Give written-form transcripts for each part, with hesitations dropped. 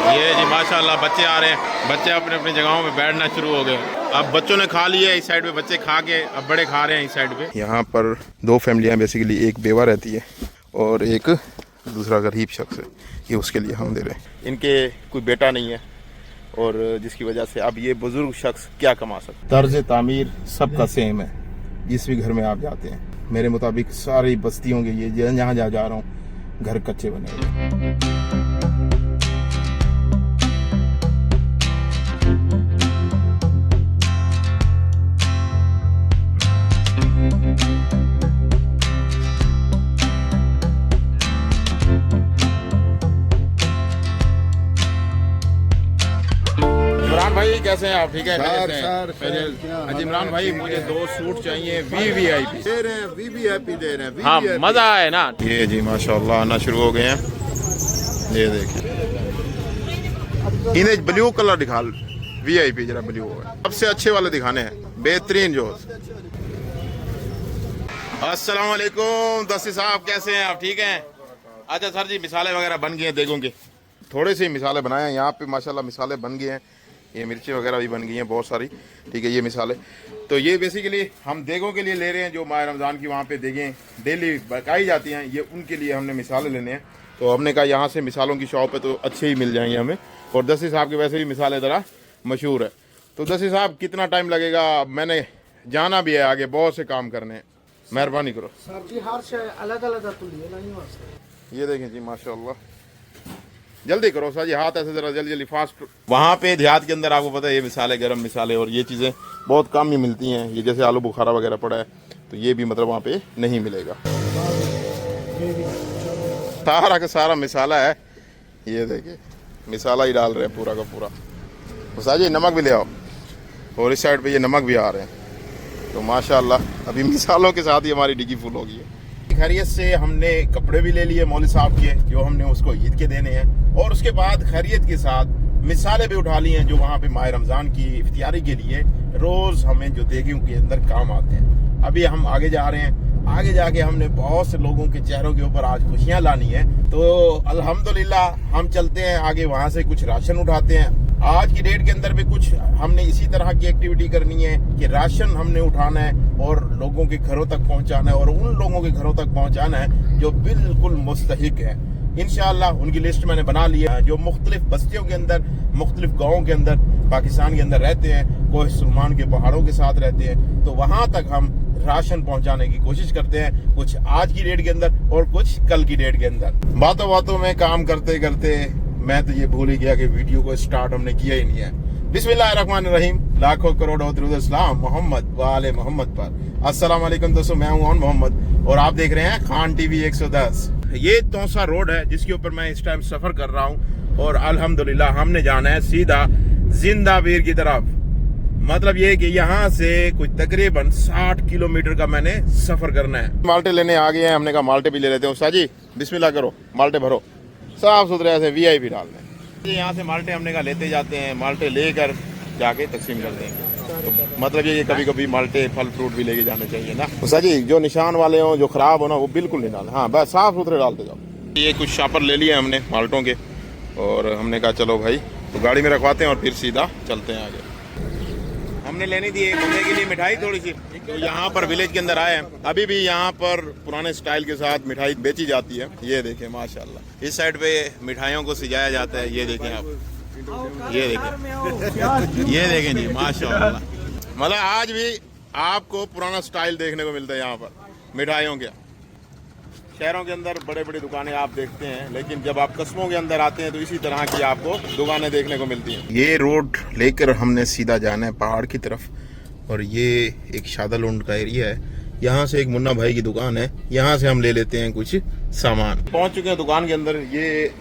ये जी माशाल्लाह बच्चे आ रहे हैं, बच्चे अपने अपनी जगहों पे बैठना शुरू हो गए। अब बच्चों ने खा लिया इस साइड पे, बच्चे खा के अब बड़े खा रहे हैं इस साइड पे। यहाँ पर दो फैमिलियाँ बेसिकली, एक बेवा रहती है और एक दूसरा गरीब शख्स है, ये उसके लिए हम दे रहे हैं। इनके कोई बेटा नहीं है और जिसकी वजह से अब ये बुजुर्ग शख्स क्या कमा सकते। तर्ज तामीर सबका सेम है, जिस भी घर में आप जाते हैं मेरे मुताबिक सारी बस्तियों के ये जहाँ जहाँ जा रहा हूँ घर कच्चे बने हुए। इमरान भाई कैसे हैं आप? ठीक है सर। इमरान भाई मुझे 2 सूट चाहिए VVIP दे रहे हैं, VVIP दे रहे हैं। हाँ मजा आए ना। ये जी माशाल्लाह आना शुरू हो गए हैं। ये देखिए इन्हें ब्लू कलर दिखा, VIP जरा ब्लू है, सबसे अच्छे वाले दिखाने हैं, बेहतरीन जो। अस्सलाम वालेकुम दस्ती साहब, कैसे हैं आप? ठीक हैं? अच्छा सर जी मिसाले वगैरह बन गए हैं, देखोगे थोड़े से मिसाले बनाए हैं यहाँ पे माशाल्लाह, मिसाले बन गए हैं। ये मिर्ची वगैरह भी बन गई हैं बहुत सारी, ठीक है। ये मिसाले तो ये बेसिकली हम देगों के लिए ले रहे हैं, जो माह रमज़ान की वहाँ पे देगें डेली पकाई जाती हैं, ये उनके लिए हमने मिसाले लेने हैं। तो हमने कहा यहाँ से मिसालों की शॉप है तो अच्छे ही मिल जाएंगे हमें। और दस्ती साहब के वैसे भी मिसालें ज़रा मशहूर है। तो दस्ती साहब कितना टाइम लगेगा? मैंने जाना भी है आगे, बहुत से काम करने हैं, मेहरबानी करो सर जी। हर शय अलग अलग नहीं। ये देखें जी माशाल्लाह, जल्दी करो सर जी, हाथ ऐसे जरा जल्दी जल्दी फास्ट। वहाँ पे देहात के अंदर आपको पता है ये मिसाले, गरम मिसाले और ये चीज़ें बहुत कम ही मिलती हैं। ये जैसे आलू बुखारा वगैरह पड़ा है तो ये भी मतलब वहाँ पे नहीं मिलेगा। सारा का सारा मिसाला है, ये देखिए मिसाला ही डाल रहे हैं पूरा का पूरा। उसा जी नमक भी ले आओ, और इस साइड पे ये नमक भी आ रहे हैं। तो माशाल्लाह अभी मिसालों के साथ ही हमारी डिग्गी फुल होगी है। खैरियत से हमने कपड़े भी ले लिए मौलवी साहब के, जो हमने उसको ईद के देने हैं, और उसके बाद खैरियत के साथ मिसाले भी उठा लिए हैं, जो वहाँ पे माह रमज़ान की इफ्तियारी के लिए रोज़ हमें जो देगियों के अंदर काम आते हैं। अभी हम आगे जा रहे हैं, आगे जाके हमने बहुत से लोगों के चेहरों के ऊपर आज खुशियाँ लानी है। तो अल्हम्दुलिल्लाह हम चलते हैं आगे, वहाँ से कुछ राशन उठाते हैं। आज की डेट के अंदर भी कुछ हमने इसी तरह की एक्टिविटी करनी है कि राशन हमने उठाना है और लोगों के घरों तक पहुंचाना है, और उन लोगों के घरों तक पहुंचाना है जो बिल्कुल मुस्तहिक है। इंशाअल्लाह उनकी लिस्ट मैंने बना ली है, जो मुख्तलिफ बस्तियों के अंदर, मुख्तलिफ गाँवों के अंदर पाकिस्तान के अंदर रहते हैं, कोई सुलेमान के पहाड़ों के साथ रहते हैं। तो वहाँ तक हम राशन पहुंचाने की कोशिश करते हैं, कुछ आज की डेट के अंदर और कुछ कल की डेट के अंदर। बातों बातों में काम करते करते मैं तो ये भूल ही गया कि वीडियो को स्टार्ट हमने किया ही नहीं है। बिस्मिल्लाहिर्रहमानिर्रहीम, लाखों करोड़ों दरूद सलाम मोहम्मद वाले मोहम्मद पर। अस्सलाम वालेकुम दोस्तों, मैं हूं मोहम्मद और आप देख रहे हैं खान टीवी 110। ये तौसा रोड है जिसके ऊपर मैं इस टाइम सफर कर रहा हूं, और अल्हम्दुलिल्लाह हमने जाना है सीधा जिंदावीर की तरफ। मतलब ये कि यहाँ से कुछ तकरीबन 60 किलोमीटर का मैंने सफर करना है। माल्टे लेने आ गए हैं, हमने कहा माल्टे भी ले लेते हैं। उस्ताद जी बिस्मिल्लाह करो, माल्टे भरो, साफ सुथरे ऐसे VIP डालने। यहाँ से माल्टे हमने कहा लेते जाते हैं, माल्टे लेकर जाके तकसीम कर देंगे। तो मतलब ये कभी कभी माल्टे फल फ्रूट भी लेके जाने चाहिए ना। उस्ताद जी जो निशान वाले हों, जो खराब हो ना, वो बिल्कुल नहीं डालना। हाँ बस साफ सुथरे डालते जाओ। ये कुछ शापर ले लिए हमने माल्टों के, और हमने कहा चलो भाई तो गाड़ी में रखवाते हैं और फिर सीधा चलते हैं आगे। हमने लेनी थी एक बंदे के लिए मिठाई थोड़ी सी, तो यहाँ पर विलेज के अंदर आए हैं। अभी भी यहाँ पर पुराने स्टाइल के साथ मिठाई बेची जाती है। ये देखें माशाल्लाह, इस साइड पे मिठाइयों को सजाया जाता है। ये देखें आप, ये देखें, ये देखें जी माशाल्लाह। मतलब आज भी आपको पुराना स्टाइल देखने को मिलता है यहाँ पर मिठाइयों के। शहरों के अंदर बड़े बड़ी दुकानें आप देखते हैं, लेकिन जब आप कस्बों के अंदर आते हैं तो इसी तरह की आपको दुकानें देखने को मिलती हैं। ये रोड लेकर हमने सीधा जाना है पहाड़ की तरफ, और ये एक शादालुंड का एरिया है। यहाँ से एक मुन्ना भाई की दुकान है, यहाँ से हम ले लेते हैं कुछ सामान। पहुँच चुके हैं दुकान के अंदर। ये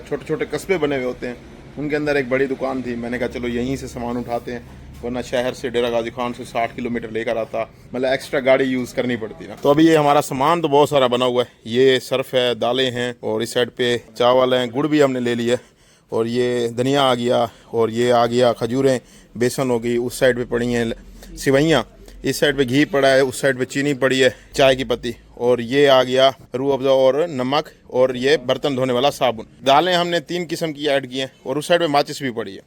छोटे छोटे कस्बे बने हुए होते हैं, उनके अंदर एक बड़ी दुकान थी। मैंने कहा चलो यहीं से सामान उठाते हैं, वरना शहर से डेरा गाजी खान से 60 किलोमीटर लेकर आता, मतलब एक्स्ट्रा गाड़ी यूज़ करनी पड़ती ना। तो अभी ये हमारा सामान तो बहुत सारा बना हुआ है। ये सर्फ है, दालें हैं, और इस साइड पे चावल हैं, गुड़ भी हमने ले लिया, और ये धनिया आ गया, और ये आ गया खजूरें, बेसन हो गई। उस साइड पे पड़ी हैं सिवैयाँ, इस साइड पे घी पड़ा है, उस साइड पे चीनी पड़ी है, चाय की पत्ती, और ये आ गया रूह अफ़ज़ा और नमक, और ये बर्तन धोने वाला साबुन। दालें हमने 3 किस्म की ऐड की हैं, और उस साइड में माचिस भी पड़ी है।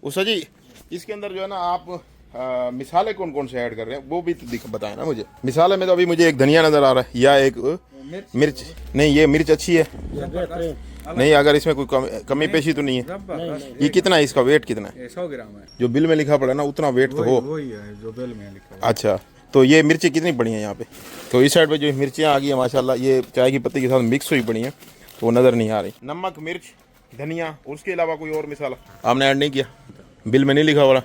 उस जी इसके अंदर जो है ना आप मिसाले कौन कौन से ऐड कर रहे हैं वो भी तो बताएं ना मुझे। मिसाले में तो अभी मुझे एक धनिया नज़र आ रहा है, या एक मिर्च। नहीं, ये मिर्च अच्छी है नहीं, अगर इसमें कोई कमी पेशी तो नहीं है। ये कितना है, इसका वेट कितना है? 100 ग्राम है। जो बिल में लिखा पड़ा ना उतना वेट तो हो। वही है जो बिल में लिखा है। अच्छा, तो ये मिर्ची कितनी पड़ी हैं यहाँ पे? तो इस साइड पे जो मिर्चियाँ आ गई हैं माशाल्लाह, ये चाय की पत्ती के साथ मिक्स हुई पड़ी हैं, तो वो नज़र नहीं आ रही। नमक, मिर्च, धनिया, उसके अलावा कोई और मिसाला आपने ऐड नहीं किया? बिल में नहीं लिखा हो रहा?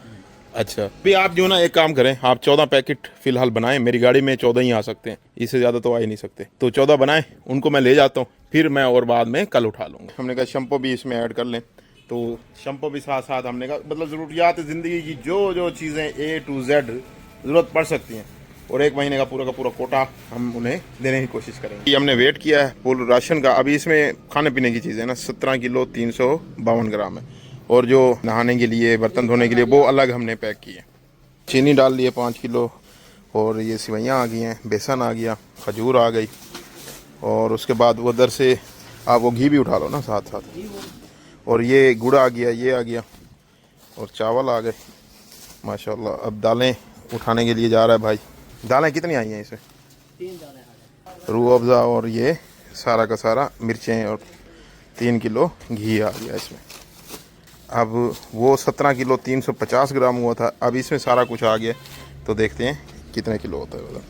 अच्छा, भी आप जो ना एक काम करें, आप 14 पैकेट फिलहाल बनाएं। मेरी गाड़ी में 14 ही आ सकते हैं, इससे ज़्यादा तो आ ही नहीं सकते। तो 14 बनाएं, उनको मैं ले जाता हूँ, फिर मैं और बाद में कल उठा लूँगा। हमने कहा शैम्पू भी इसमें ऐड कर लें, तो शैम्पू भी साथ साथ हमने कहा, मतलब ज़रूरियात ज़िंदगी की जो चीज़ें A to Z ज़रूरत पड़ सकती हैं, और 1 महीने का पूरा कोटा हम उन्हें देने की कोशिश करेंगे। ये हमने वेट किया है पूरे राशन का। अभी इसमें खाने पीने की चीज़ें ना 17 किलो 352 ग्राम है, और जो नहाने के लिए, बर्तन धोने के लिए वो अलग हमने पैक किए। चीनी डाल लिए 5 किलो, और ये सिवैयाँ आ गई हैं, बेसन आ गया, खजूर आ गई, और उसके बाद वो उधर से आप वो घी भी उठा लो ना साथ साथ, और ये गुड़ आ गया, ये आ गया, और चावल आ गए माशाल्लाह। अब दालें उठाने के लिए जा रहा है भाई। दालें कितनी आई हैं इसमें? 3 दाने। रूह अफ़ज़ा और ये सारा का सारा मिर्चें, और 3 किलो घी आ गया इसमें। अब वो 17 किलो 350 ग्राम हुआ था, अब इसमें सारा कुछ आ गया, तो देखते हैं कितने किलो होता है बता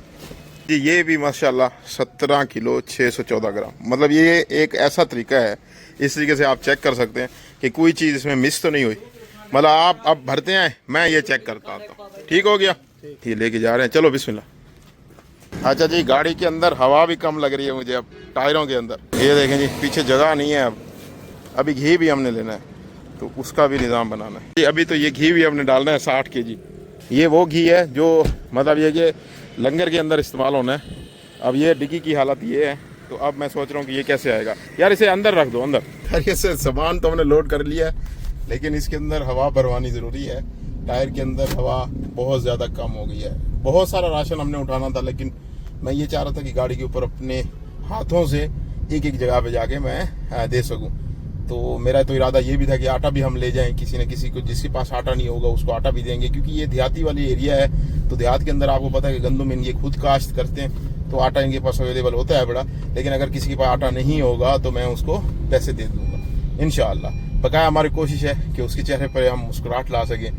जी। ये भी माशाल्लाह 17 किलो 614 ग्राम। मतलब ये एक ऐसा तरीका है, इस तरीके से आप चेक कर सकते हैं कि कोई चीज़ इसमें मिस तो नहीं हुई। मतलब आप अब भरते हैं, मैं ये चेक करता आता हूँ। ठीक हो गया, ये लेके जा रहे हैं, चलो बिस्मिल्लाह। अच्छा जी, गाड़ी के अंदर हवा भी कम लग रही है मुझे अब, टायरों के अंदर। ये देखें जी, पीछे जगह नहीं है। अब अभी घी भी हमने लेना है, तो उसका भी निज़ाम बनाना है। अभी तो ये घी भी हमने डालना है 60 kg। ये वो घी है जो मतलब ये कि लंगर के अंदर इस्तेमाल होना है। अब ये डिग्गी की हालत ये है, तो अब मैं सोच रहा हूँ कि ये कैसे आएगा। यार इसे अंदर रख दो, अंदर। यार से सामान तो हमने लोड कर लिया है, लेकिन इसके अंदर हवा भरवानी ज़रूरी है। टायर के अंदर हवा बहुत ज़्यादा कम हो गई है। बहुत सारा राशन हमने उठाना था, लेकिन मैं ये चाह रहा था कि गाड़ी के ऊपर अपने हाथों से एक एक जगह पे जाके मैं दे सकूं। तो मेरा तो इरादा ये भी था कि आटा भी हम ले जाएं, किसी न किसी को, जिसके पास आटा नहीं होगा उसको आटा भी देंगे, क्योंकि ये देहाती वाली एरिया है। तो देहात के अंदर आपको पता है कि गंदम इनके खुद काश्त करते हैं, तो आटा इनके पास अवेलेबल होता है बड़ा। लेकिन अगर किसी के पास आटा नहीं होगा तो मैं उसको पैसे दे दूंगा इंशाअल्लाह। बकाया हमारी कोशिश है कि उसके चेहरे पर हम मुस्कुराहट ला सकें,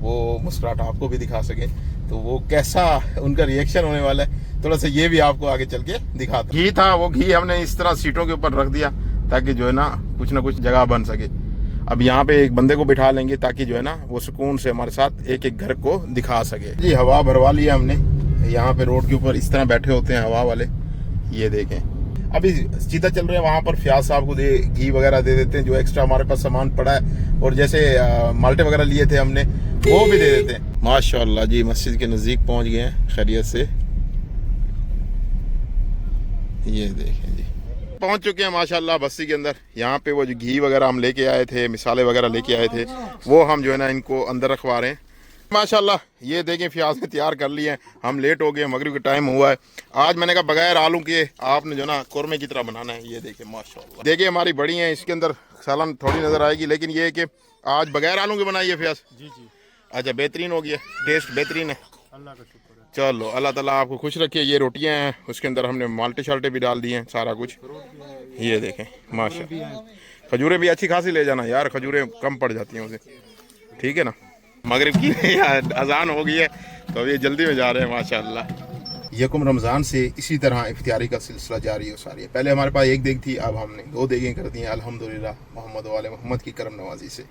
वो मुस्कुराहट आपको भी दिखा सकें। तो वो कैसा उनका रिएक्शन होने वाला है, थोड़ा सा ये भी आपको आगे चल के दिखाता। घी था, वो घी हमने इस तरह सीटों के ऊपर रख दिया ताकि जो है ना कुछ जगह बन सके। अब यहाँ पे एक बंदे को बिठा लेंगे ताकि जो है ना वो सुकून से हमारे साथ एक एक घर को दिखा सके। जी हवा भरवा लिया हमने। यहाँ पे रोड के ऊपर इस तरह बैठे होते हैं हवा वाले, ये देखें। अभी सीधा चल रहे हैं, वहाँ पर फ्याज साहब को घी वगैरह दे देते हैं, जो एक्स्ट्रा हमारे पास सामान पड़ा है। और जैसे माल्टे वगैरह लिए थे हमने, वो भी दे देते हैं। माशाल्लाह जी, मस्जिद के नज़दीक पहुँच गए हैं खैरियत से। ये देखें जी, पहुंच चुके हैं माशाल्लाह बस्ती के अंदर। यहाँ पे वो जो घी वगैरह हम लेके आए थे, मिसाले वगैरह लेके आए थे, वो हम जो है ना इनको अंदर रखवा रहे हैं माशाल्लाह। ये देखें फ्याज ने तैयार कर लिए हैं। हम लेट हो गए, मगरिब का टाइम हुआ है। आज मैंने कहा बगैर आलू के आपने जो ना कौरमे की तरह बनाना है। ये देखें माशाल्लाह, देखिए हमारी बड़ी हैं, इसके अंदर सालन थोड़ी नज़र आएगी, लेकिन ये है कि आज बगैर आलू के बनाई है फ्याज। जी। अच्छा, बेहतरीन हो गया, टेस्ट बेहतरीन है, अल्लाह का शुक्र है। चलो अल्लाह ताला आपको खुश रखिए। ये रोटियां हैं, उसके अंदर हमने माल्टे शाल्टे भी डाल दिए हैं, सारा कुछ। ये देखें माशाल्लाह, खजूरें भी अच्छी खासी ले जाना यार, खजूरें कम पड़ जाती हैं उसे, ठीक है ना। मगरिब की अजान हो गई है, तो ये जल्दी में जा रहे हैं माशाल्लाह। यकुम रमज़ान से इसी तरह इफ्तियारी का सिलसिला जारी हो सारी है। पहले हमारे पास एक देग थी, अब हमने 2 देगें कर दी हैं अल्हम्दुलिल्लाह मोहम्मद वाले मोहम्मद की करम नवाजी से।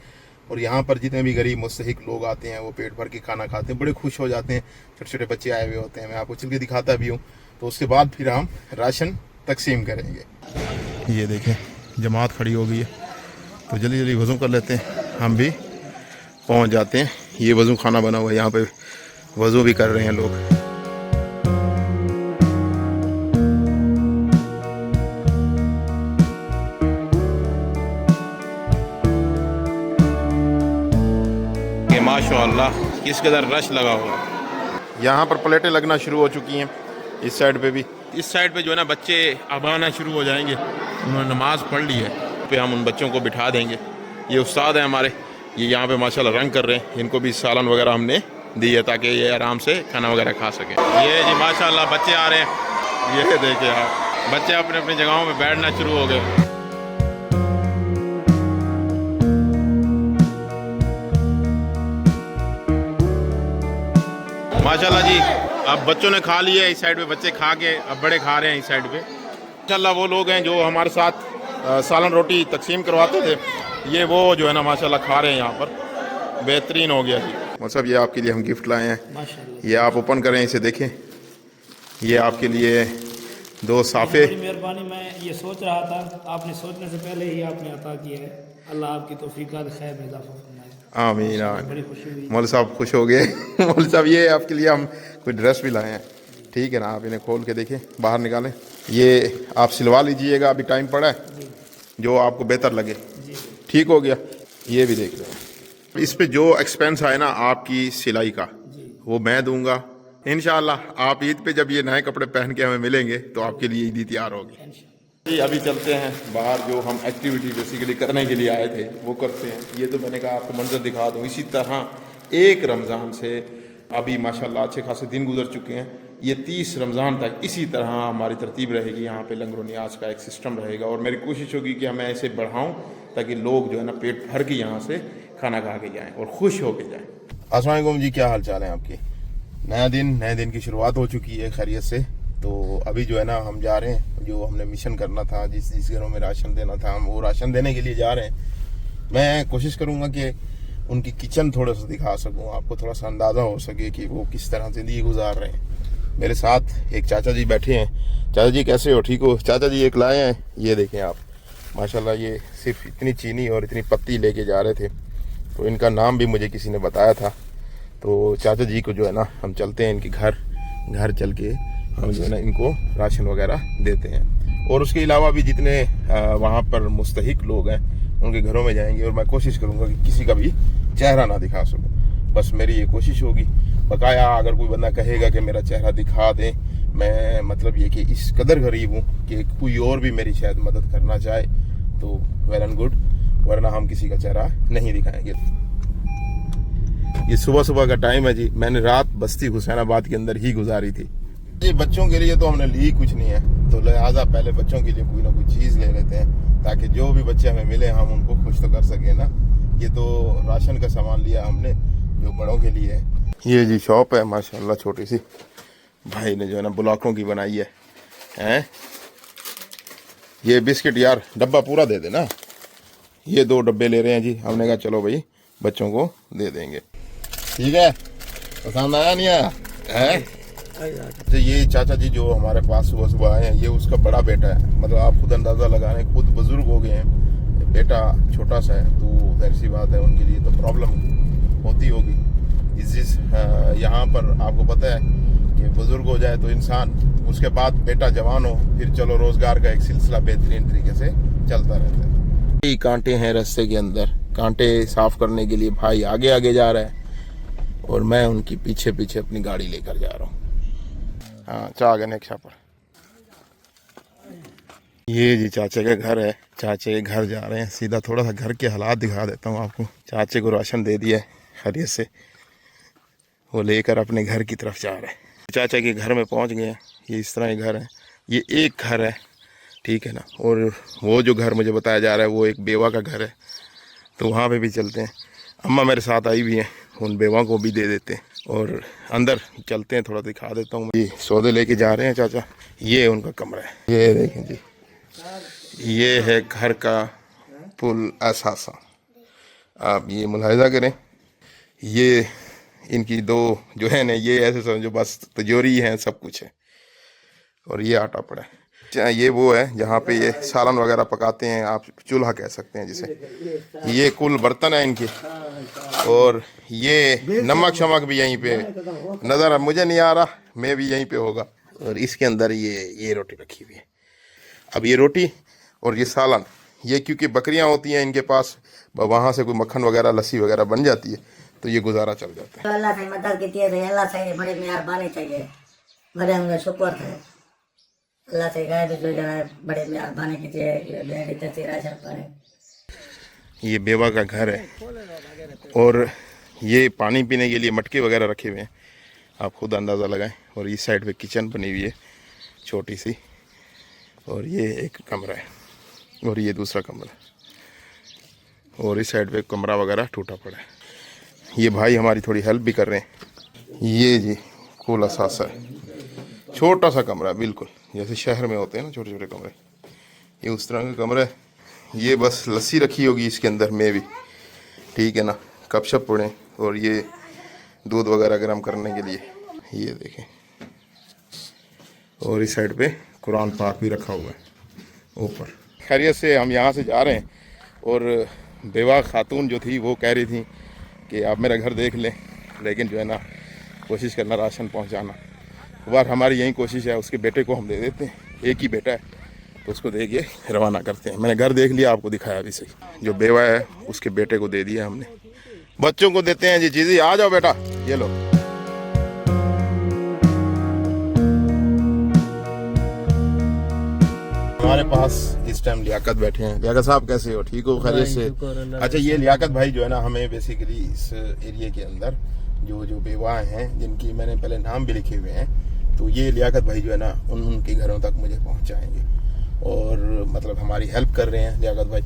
और यहाँ पर जितने भी गरीब मुस्तहिक लोग आते हैं, वो पेट भर के खाना खाते हैं, बड़े खुश हो जाते हैं। छोटे छोटे बच्चे आए हुए होते हैं, मैं आपको चल के दिखाता भी हूँ। तो उसके बाद फिर हम राशन तकसीम करेंगे। ये देखें जमात खड़ी हो गई है, तो जल्दी जल्दी वज़ू कर लेते हैं, हम भी पहुँच जाते हैं। ये वज़ू खाना बना हुआ है, यहाँ पे वज़ू भी कर रहे हैं लोग। माशाअल्लाह किस कदर रश लगा हुआ है। यहाँ पर प्लेटें लगना शुरू हो चुकी हैं, इस साइड पे भी। इस साइड पे जो है ना बच्चे अब आना शुरू हो जाएंगे, उन्होंने नमाज़ पढ़ ली है, पे हम उन बच्चों को बिठा देंगे। ये उस्ताद हैं हमारे, ये यहाँ पे माशाल्लाह रंग कर रहे हैं, इनको भी सालन वगैरह हमने दी है ताकि ये आराम से खाना वगैरह खा सकें। ये जी माशाल्लाह बच्चे आ रहे हैं, ये देखिए आप, बच्चे अपने अपनी जगहों पे बैठना शुरू हो गए। माशाल्लाह जी, अब बच्चों ने खा लिया इस साइड पे, बच्चे खा के अब बड़े खा रहे हैं इस साइड पे। माशाल्लाह वो लोग हैं जो हमारे साथ सालन रोटी तकसीम करवाते थे, ये वो जो है ना माशाल्लाह खा रहे हैं यहाँ पर। बेहतरीन हो गया जी। मतलब ये आपके लिए हम गिफ्ट लाए हैं, ये आप ओपन करें, इसे देखें। ये आपके लिए 2 साफ़े। मेहरबानी, मैं ये सोच रहा था, आपने सोचने से पहले ही आपने अता किया है। अल्लाह आपकी तौफीकात खैर में इजाफा फरमाए। आमीन बड़ी खुशी हुई। मौलवी साहब खुश हो गए। मौलवी साहब ये आपके लिए हम कोई ड्रेस भी लाए हैं, ठीक है ना, आप इन्हें खोल के देखें, बाहर निकालें। ये आप सिलवा लीजिएगा, अभी टाइम पड़ा है, जो आपको बेहतर लगे। ठीक हो गया। ये भी देख लें, इस पे जो एक्सपेंस आए ना आपकी सिलाई का, वो मैं दूंगा इंशाल्लाह। आप ईद पे जब ये नए कपड़े पहन के हमें मिलेंगे तो आपके लिए ईदी तैयार होगी जी। अभी चलते हैं बाहर, जो हम एक्टिविटी बेसिकली करने के लिए आए थे वो करते हैं। ये तो मैंने कहा आपको मंजर दिखा दूँ। इसी तरह 1 रमज़ान से अभी माशाल्लाह अच्छे खासे दिन गुजर चुके हैं, ये 30 रमज़ान तक इसी तरह हमारी तरतीब रहेगी। यहाँ पे लंगर न्याज का एक सिस्टम रहेगा और मेरी कोशिश होगी कि मैं इसे बढ़ाऊँ ताकि लोग जो है ना पेट भर के यहाँ से खाना खा के जाएँ और खुश हो के जाएँ। अस्सलाम वालेकुम जी, क्या हाल चाल है आपकी? नए दिन की शुरुआत हो चुकी है खैरियत से। तो अभी जो है ना हम जा रहे हैं, जो हमने मिशन करना था, जिस घरों में राशन देना था, हम वो राशन देने के लिए जा रहे हैं। मैं कोशिश करूँगा कि उनकी किचन थोड़ा सा दिखा सकूँ, आपको थोड़ा सा अंदाज़ा हो सके कि वो किस तरह ज़िंदगी गुजार रहे हैं। मेरे साथ एक चाचा जी बैठे हैं। चाचा जी कैसे हो? ठीक हो? चाचा जी एक लाए हैं, ये देखें आप, माशाल्लाह। ये सिर्फ इतनी चीनी और इतनी पत्ती लेके जा रहे थे, तो इनका नाम भी मुझे किसी ने बताया था। तो चाचा जी को जो है ना हम चलते हैं इनके घर चल के हम जो है ना इनको राशन वगैरह देते हैं। और उसके अलावा भी जितने वहाँ पर मुस्तहिक लोग हैं उनके घरों में जाएंगे और मैं कोशिश करूँगा कि किसी का भी चेहरा ना दिखा सकूँ। बस मेरी ये कोशिश होगी। बकाया अगर कोई बंदा कहेगा कि मेरा चेहरा दिखा दे, मैं मतलब ये कि इस कदर गरीब हूँ कि कोई और भी मेरी शायद मदद करना चाहे तो वेल एंड गुड, वरना हम किसी का चेहरा नहीं दिखाएंगे। ये सुबह का टाइम है जी। मैंने रात बस्ती हुसैनाबाद के अंदर ही गुजारी थी। ये बच्चों के लिए तो हमने ली कुछ नहीं है, तो लिहाजा पहले बच्चों के लिए कोई ना कोई चीज़ ले लेते हैं ताकि जो भी बच्चे हमें मिले हम उनको खुश तो कर सकें ना। ये तो राशन का सामान लिया हमने जो बड़ों के लिए है। ये जी शॉप है माशाल्लाह, छोटी सी, भाई ने जो है ना ब्लॉकों की बनाई है। ये बिस्किट यार डब्बा पूरा दे देना। ये 2 डब्बे ले रहे हैं जी। हमने कहा चलो भाई बच्चों को दे देंगे, ठीक है। पसंद आया नहीं आया है? तो ये चाचा जी जो हमारे पास सुबह आए हैं, ये उसका बड़ा बेटा है। मतलब आप खुद अंदाज़ा लगाने, खुद बुजुर्ग हो गए हैं, बेटा छोटा सा है, तो जाहिर सी बात है उनके लिए तो प्रॉब्लम होती होगी। इस यहाँ पर आपको पता है कि बुजुर्ग हो जाए तो इंसान, उसके बाद बेटा जवान हो, फिर चलो रोज़गार का एक सिलसिला बेहतरीन तरीके से चलता रहता है। कांटे हैं रास्ते के अंदर, कांटे साफ करने के लिए भाई आगे आगे जा रहा है और मैं उनकी पीछे पीछे अपनी गाड़ी लेकर जा रहा हूँ। हाँ, चाह गए नेक्शा पर। ये जी चाचे का घर है, चाचे के घर जा रहे हैं। सीधा थोड़ा सा घर के हालात दिखा देता हूँ आपको। चाचे को राशन दे दिया है खैरियत से, वो लेकर अपने घर की तरफ जा रहे हैं। चाचा के घर में पहुँच गए हैं। ये इस तरह के घर है, ये एक घर है, ठीक है ना। और वो जो घर मुझे बताया जा रहा है वो एक बेवा का घर है, तो वहाँ पे भी चलते हैं। अम्मा मेरे साथ आई भी हैं, उन बेवा को भी दे देते हैं और अंदर चलते हैं, थोड़ा दिखा देता हूँ। ये सौदे लेके जा रहे हैं चाचा। ये उनका कमरा है, ये देखें जी, ये है घर का पुल असासा। आप ये मुलाहिजा करें, ये इनकी 2 जो है ना, ये ऐसे समझो बस तिजोरी है, सब कुछ है। और ये आटा पड़ा है। ये वो है जहाँ पे ये सालन वगैरह पकाते हैं, आप चूल्हा कह सकते हैं जिसे। ये कुल बर्तन है इनके। और ये नमक शमक भी यहीं पे नज़र मुझे नहीं आ रहा, मैं भी यहीं पे होगा। और इसके अंदर ये रोटी रखी हुई है। अब ये रोटी और ये सालन, ये क्योंकि बकरियां होती हैं इनके पास, वहाँ से कोई मक्खन वगैरह लस्सी वगैरह बन जाती है, तो ये गुजारा चल जाता है। अल्लाह से मदद की थी, अल्लाह से बड़ी मेहरबानी चाहिए, बड़े हमने शुक्र थे। अल्लाह से गए तो जो है बड़े मेहरबानी कीजिए बेटी तस्वीर राशन पाए। ये बेवा का घर है और ये पानी पीने के लिए मटके वगैरह रखे हुए हैं, आप खुद अंदाज़ा लगाएं। और इस साइड पे किचन बनी हुई है छोटी सी, और ये एक कमरा है और ये दूसरा कमरा, और इस साइड पे कमरा वगैरह टूटा पड़ा है। ये भाई हमारी थोड़ी हेल्प भी कर रहे हैं। ये जी कुल असासा है, छोटा सा कमरा है, बिल्कुल जैसे शहर में होते हैं ना छोटे छोटे कमरे, ये उस तरह का कमरा है। ये बस लस्सी रखी होगी इसके अंदर में भी, ठीक है ना, कप शप पड़े, और ये दूध वगैरह गर्म करने के लिए, ये देखें। और इस साइड पे कुरान पाक भी रखा हुआ है ऊपर। खैरियत से हम यहाँ से जा रहे हैं, और बेवा खातून जो थी वो कह रही थी कि आप मेरा घर देख लें, लेकिन जो है ना कोशिश करना राशन पहुँचाना। बार हमारी यही कोशिश है, उसके बेटे को हम दे देते हैं, एक ही बेटा है तो उसको दे के रवाना करते हैं। मैंने घर देख लिया, आपको दिखाया अभी सही। जो बेवा है उसके बेटे को दे दिया हमने। बच्चों को देते हैं जी चीज़ें, आ जाओ बेटा, ये लो। हमारे पास इस टाइम लियाकत बैठे हैं। लियाकत साहब कैसे हो, ठीक हो, खैरियत से? अच्छा, ये लियाकत भाई जो है ना हमें बेसिकली इस एरिया के अंदर जो बेवाएं हैं, जिनकी मैंने पहले नाम भी लिखे हुए हैं, तो ये लियाकत भाई जो है ना उनके घरों तक मुझे पहुंचाएंगे और मतलब हमारी हेल्प कर रहे हैं लियाकत भाई।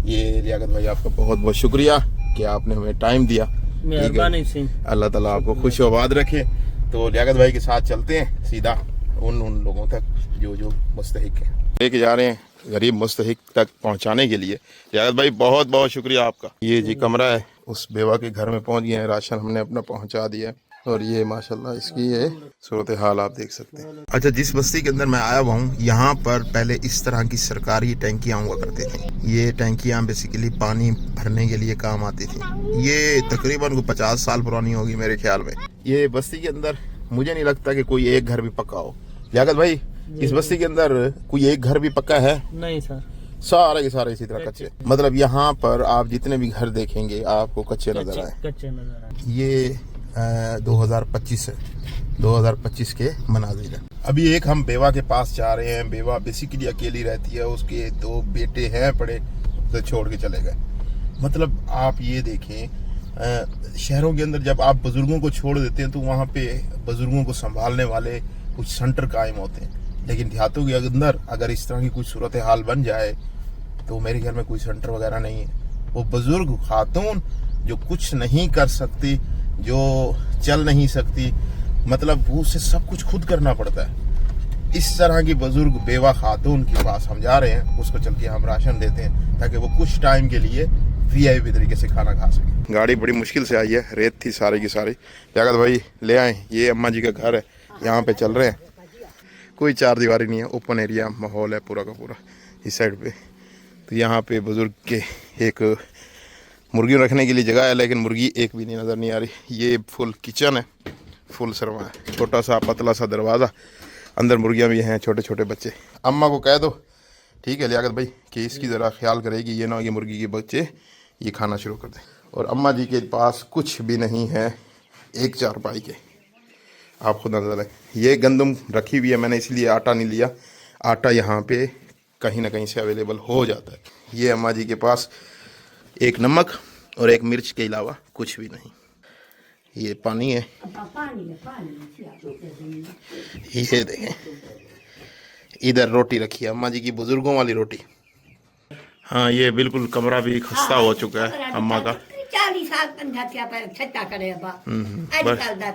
ये लियाकत भाई आपका बहुत बहुत शुक्रिया कि आपने हमें टाइम दिया। मेहरबानी से अल्लाह ताला आपको खुश आबाद रखे। तो लियाकत भाई के साथ चलते हैं सीधा उन लोगों तक जो मुस्तहिक हैं, लेके जा रहे हैं गरीब मुस्तहिक तक पहुंचाने के लिए। लियाकत भाई बहुत बहुत शुक्रिया आपका। ये जी कमरा है, उस बेवा के घर में पहुंच गए हैं, राशन हमने अपना पहुंचा दिया है, और ये माशाल्लाह इसकी ये सूरत हाल आप देख सकते हैं। अच्छा, जिस बस्ती के अंदर मैं आया हुआ हूँ, यहाँ पर पहले इस तरह की सरकारी टैंकियाँ हुआ करती थी। ये टैंकियाँ बेसिकली पानी भरने के लिए काम आती थी। ये तकरीबन 50 साल पुरानी होगी मेरे ख्याल में। ये बस्ती के अंदर मुझे नहीं लगता कि कोई एक घर भी पक्का हो। लियाकत भाई, इस बस्ती के अंदर कोई एक घर भी पक्का है? नहीं सर, सारे के सारे इसी तरह कच्चे। मतलब यहाँ पर आप जितने भी घर देखेंगे आपको कच्चे नजर आए। ये 2025 है, 2025 के मनाजिर है। अभी एक हम बेवा के पास जा रहे हैं। बेवा बेसिकली अकेली रहती है, उसके 2 बेटे हैं पड़े, तो छोड़ के चले गए। मतलब आप ये देखें, शहरों के अंदर जब आप बुजुर्गों को छोड़ देते हैं तो वहाँ पे बुजुर्गों को संभालने वाले कुछ सेंटर कायम होते हैं, लेकिन देहातों के अंदर अगर इस तरह की कुछ सूरत हाल बन जाए तो मेरे घर में कोई सेंटर वगैरह नहीं है। वो बुजुर्ग खातून जो कुछ नहीं कर सकती, जो चल नहीं सकती, मतलब वो उसे सब कुछ खुद करना पड़ता है। इस तरह की बुजुर्ग बेवा खातून के पास हम जा रहे हैं, उसको चल के हम राशन देते हैं ताकि वो कुछ टाइम के लिए वीआईपी तरीके से खाना खा सके। गाड़ी बड़ी मुश्किल से आई है, रेत थी सारी की सारी। लियाकत भाई ले आए। ये अम्मा जी का घर है, यहाँ पे चल रहे हैं। कोई चार दीवारी नहीं है, ओपन एरिया माहौल है पूरा का पूरा इस साइड पे। तो यहाँ पे बुजुर्ग के एक मुर्गी रखने के लिए जगह है, लेकिन मुर्गी एक भी नहीं नज़र नहीं आ रही। ये फुल किचन है, फुल सरवा है, छोटा सा पतला सा दरवाज़ा, अंदर मुर्गियाँ भी हैं, छोटे छोटे बच्चे। अम्मा को कह दो, ठीक है लियाकत भाई, कि इसकी ज़रा ख्याल करेगी, ये ना कि मुर्गी के बच्चे ये खाना शुरू कर दें। और अम्मा जी के पास कुछ भी नहीं है, एक चारपाई के, आप खुद नजर आए। ये गंदम रखी हुई है मैंने, इसलिए आटा नहीं लिया। आटा यहाँ पे कहीं ना कहीं से अवेलेबल हो जाता है। ये अम्मा जी के पास एक नमक और एक मिर्च के अलावा कुछ भी नहीं। ये पानी है, ये देखें, इधर रोटी रखी है अम्मा जी की, बुजुर्गों वाली रोटी। हाँ, ये बिल्कुल कमरा भी खस्ता हो चुका है अम्मा का। 40 साल छत्ता करे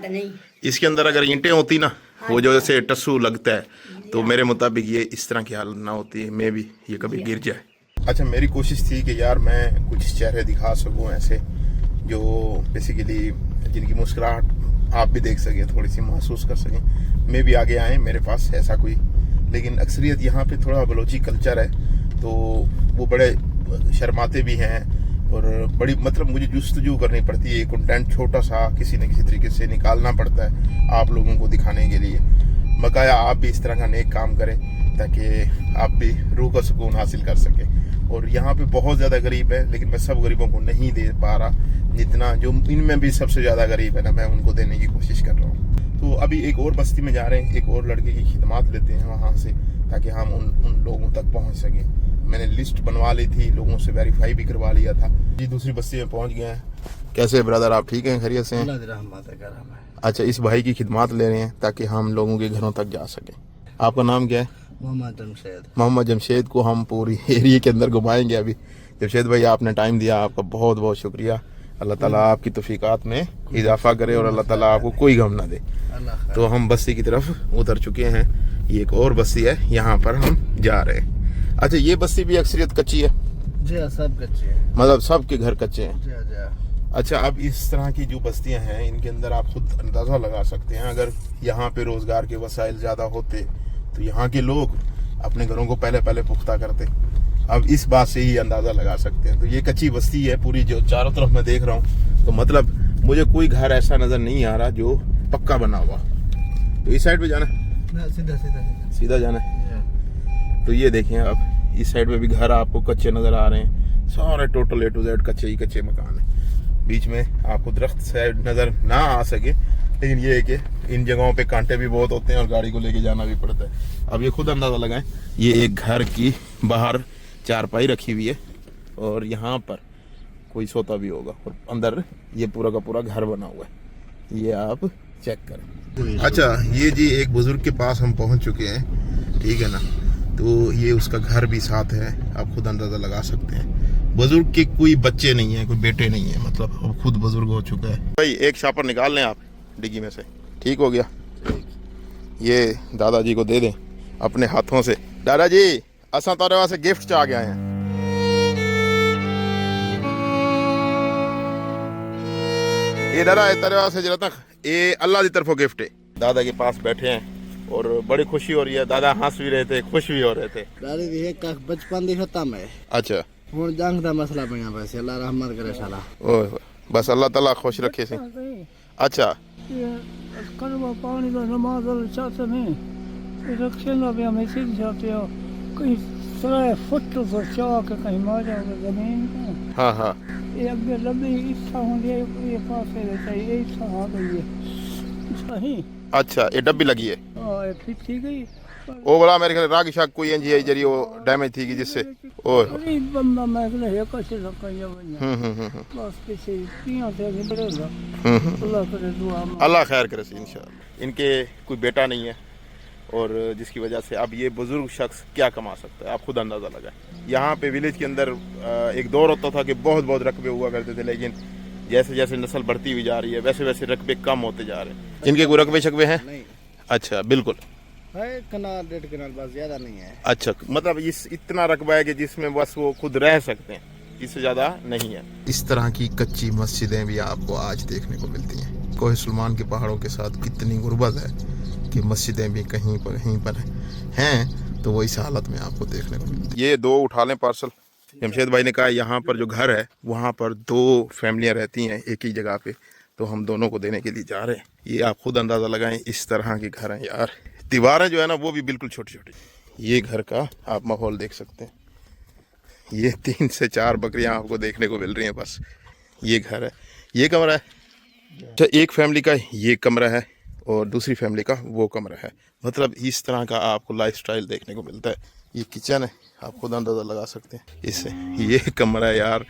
नहीं। इसके अंदर अगर ईंटें होती ना, वो जो जैसे टस्सू लगता है, तो मेरे मुताबिक ये इस तरह की हालत ना होती, मैं भी ये कभी गिर जाए। अच्छा, मेरी कोशिश थी कि यार मैं कुछ चेहरे दिखा सकूं ऐसे जो बेसिकली जिनकी मुस्कुराहट आप भी देख सकें, थोड़ी सी महसूस कर सकें। मैं भी आगे आए, मेरे पास ऐसा कोई, लेकिन अक्सरियत यहाँ पे थोड़ा बलोची कल्चर है, तो वो बड़े शर्माते भी हैं और बड़ी मतलब मुझे जुस्तजू करनी पड़ती है। कंटेंट छोटा सा किसी न किसी तरीके से निकालना पड़ता है आप लोगों को दिखाने के लिए। बकाया आप भी इस तरह का नेक काम करें ताकि आप भी रूह का सुकून हासिल कर सकें। और यहाँ पे बहुत ज़्यादा गरीब है, लेकिन मैं सब गरीबों को नहीं दे पा रहा, जितना जो इनमें भी सबसे ज़्यादा गरीब है ना, मैं उनको देने की कोशिश कर रहा हूँ। तो अभी एक और बस्ती में जा रहे हैं, एक और लड़के की खिदमत लेते हैं वहाँ से, ताकि हम उन लोगों तक पहुंच सकें। मैंने लिस्ट बनवा ली थी, लोगों से वेरीफाई भी करवा लिया था। ये दूसरी बस्ती में पहुंच गए हैं। कैसे ब्रदर, आप ठीक हैं, खैरियत से हैं? अच्छा, इस भाई की खिदमत ले रहे हैं ताकि हम लोगों के घरों तक जा सकें। आपका नाम क्या है? मोहम्मद जमशेद। मोहम्मद जमशेद को हम पूरी एरिया के अंदर घुमाएंगे अभी। जमशेद भाई, आपने टाइम दिया, आपका बहुत बहुत शुक्रिया। अल्लाह ताला आपकी तौफीकात में इजाफा करे और अल्लाह ताला आपको कोई गम ना दे। तो हम बस्ती की तरफ उतर चुके हैं। ये एक और बस्ती है, यहाँ पर हम जा रहे हैं। अच्छा, ये बस्ती भी अक्सरियत कच्ची है? जी हाँ, सब कच्चे हैं। मतलब सबके घर कच्चे हैं? जी हाँ, जी हाँ। अच्छा, अब इस तरह की जो बस्तियां हैं, इनके अंदर आप खुद अंदाज़ा लगा सकते हैं, अगर यहाँ पे रोज़गार के वसाइल ज़्यादा होते तो यहाँ के लोग अपने घरों को पहले पहले पुख्ता करते। अब इस बात से ही अंदाज़ा लगा सकते हैं। तो ये कच्ची बस्ती है पूरी, जो चारों तरफ मैं देख रहा हूँ। तो मतलब मुझे कोई घर ऐसा नज़र नहीं आ रहा जो पक्का बना हुआ। तो इस साइड पे जाना है? ना, सीधा सीधा सीधा सीधा जाना है। जी। तो ये देखें, अब इस साइड पे भी घर आपको कच्चे नज़र आ रहे हैं। सारे टोटल A to Z कच्चे ही कच्चे मकान हैं। बीच में आपको दरख्त शायद नज़र ना आ सके, लेकिन ये है कि इन जगहों पे कांटे भी बहुत होते हैं और गाड़ी को लेके जाना भी पड़ता है। अब ये खुद अंदाज़ा लगाएं, ये एक घर की बाहर चारपाई रखी हुई है और यहाँ पर कोई सोता भी होगा और अंदर ये पूरा का पूरा घर बना हुआ है। ये आप चेक करें। अच्छा, ये जी एक बुजुर्ग के पास हम पहुँच चुके हैं, ठीक है ना। तो ये उसका घर भी साथ है, आप खुद अंदाज़ा लगा सकते हैं। बुजुर्ग के कोई बच्चे नहीं है, कोई बेटे नहीं है, मतलब अब खुद बुजुर्ग हो चुका है। भाई एक शापर निकाल लें आप डिग्गी में से, ठीक हो गया। ये दादाजी को दे दें अपने हाथों से। दादाजी, असा तारे वास्ते गिफ्ट च आ गए हैं। ये दादा तारे वास्ते जरा तक ये अल्लाह की तरफों गिफ्ट है। दादा के पास बैठे हैं और बड़ी खुशी हो रही है। दादा हंस भी रहे थे, खुश भी हो रहे थे। दादी भी है का बचपन दी खत्म है। अच्छा, हुन जंग दा मसला बना वैसे, अल्लाह रहमत करे साला। ओह, बस अल्लाह ताला खुश रखे से। अच्छा, करवा पानी का नमाज चाहते नहीं रखे ना भी हमें सीध जाते हो कहीं 3 फुट तो चाह के कहीं मार जाओगे जमीन में। हाँ हाँ, ये अगे लंबी इच्छा होती है, ये पास है चाहिए इच्छा आ गई है सही। अच्छा, ये डब्बी लगी है। ये फिर ठीक है। वो बड़ा मेरे ख्याल राग शाक कोई एनजी आई जरी वो डैमेज थी कि जिससे ओह गरीब बंदा मैं कहले कैसे लगा बस किसी पिया से भी बड़ेगा। अल्लाह करे दुआ में अल्लाह खैर करे से इंशाल्लाह। इनके कोई बेटा नहीं है और जिसकी वजह से अब ये बुजुर्ग शख्स क्या कमा सकता है, आप खुद अंदाज़ा लगाएं। यहाँ पे विलेज के अंदर एक दौर होता था कि बहुत बहुत रकबे हुआ करते थे, लेकिन जैसे जैसे नस्ल बढ़ती हुई जा रही है वैसे वैसे रकबे कम होते जा रहे हैं। इनके कोई रकबे शकबे हैं? नहीं अच्छा, बिल्कुल है, कनाल 1.5 कनाल बस, ज्यादा नहीं है। अच्छा, मतलब इस इतना रकबा है कि जिसमें बस वो खुद रह सकते हैं, इससे ज़्यादा नहीं है। इस तरह की कच्ची मस्जिदें भी आपको आज देखने को मिलती हैं। कोहे सुलेमान के पहाड़ों के साथ कितनी गुर्बत है कि मस्जिदें भी कहीं पर हैं, तो वो इस हालत में आपको देखने को मिलती है। ये 2 उठा लें पार्सल। जमशेद भाई ने कहा यहाँ पर जो घर है वहाँ पर 2 फैमिलियाँ रहती हैं एक ही जगह पे, तो हम दोनों को देने के लिए जा रहे हैं। ये आप खुद अंदाज़ा लगाएं, इस तरह के घर हैं यार। दीवारें जो है ना वो भी बिल्कुल छोटी छोटी। ये घर का आप माहौल देख सकते हैं। ये 3 से 4 बकरियां आपको देखने को मिल रही हैं बस। ये घर है, ये कमरा है। अच्छा, एक फैमिली का ये कमरा है और दूसरी फैमिली का वो कमरा है। मतलब इस तरह का आपको लाइफस्टाइल देखने को मिलता है। ये किचन है, आप खुद अंदाज़ा लगा सकते हैं इससे। ये कमरा है यार,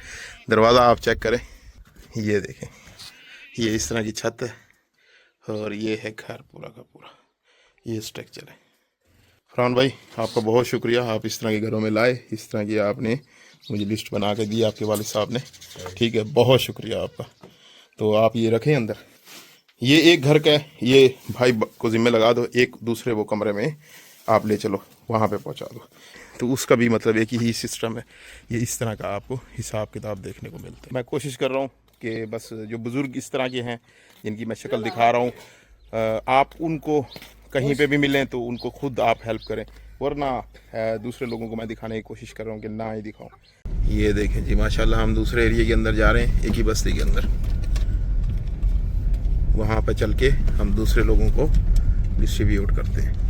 दरवाज़ा आप चेक करें, ये देखें, ये इस तरह की छत है और ये है घर पूरा का पूरा, ये स्ट्रक्चर है। फरहान भाई, आपका बहुत शुक्रिया, आप इस तरह के घरों में लाए, इस तरह की आपने मुझे लिस्ट बना के दी आपके वालिद साहब ने, ठीक है, बहुत शुक्रिया आपका। तो आप ये रखें अंदर। ये एक घर का है, ये भाई को ज़िम्मे लगा दो, एक दूसरे वो कमरे में आप ले चलो, वहाँ पे पहुँचा दो। तो उसका भी मतलब एक ही सिस्टम है। ये इस तरह का आपको हिसाब किताब देखने को मिलता है। मैं कोशिश कर रहा हूँ कि बस जो बुज़ुर्ग इस तरह के हैं जिनकी मैं शक्ल दिखा रहा हूँ, आप उनको कहीं पे भी मिलें तो उनको खुद आप हेल्प करें, वरना दूसरे लोगों को मैं दिखाने की कोशिश कर रहा हूँ कि ना ही दिखाऊं। ये देखें जी, माशाल्लाह हम दूसरे एरिया के अंदर जा रहे हैं, एक ही बस्ती के अंदर। वहाँ पर चल के हम दूसरे लोगों को डिस्ट्रीब्यूट करते हैं।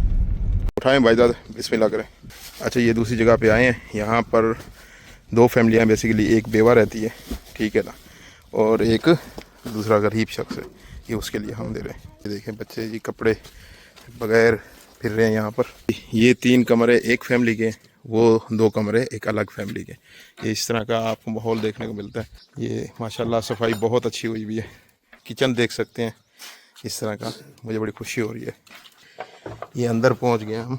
उठाएं भाईजाद, बिस्मिल्लाह करें। अच्छा, ये दूसरी जगह पे आए हैं। यहाँ पर 2 फैमिलियाँ बेसिकली, एक बेवा रहती है, ठीक है ना, और एक दूसरा गरीब शख्स है, ये उसके लिए हम दे रहे हैं। ये देखें बच्चे जी कपड़े बगैर फिर रहे हैं यहाँ पर। ये 3 कमरे एक फैमिली के, वो 2 कमरे एक अलग फैमिली के। ये इस तरह का आपको माहौल देखने को मिलता है। ये माशाल्लाह सफाई बहुत अच्छी हुई भी है। किचन देख सकते हैं इस तरह का, मुझे बड़ी खुशी हो रही है। ये अंदर पहुँच गए हम,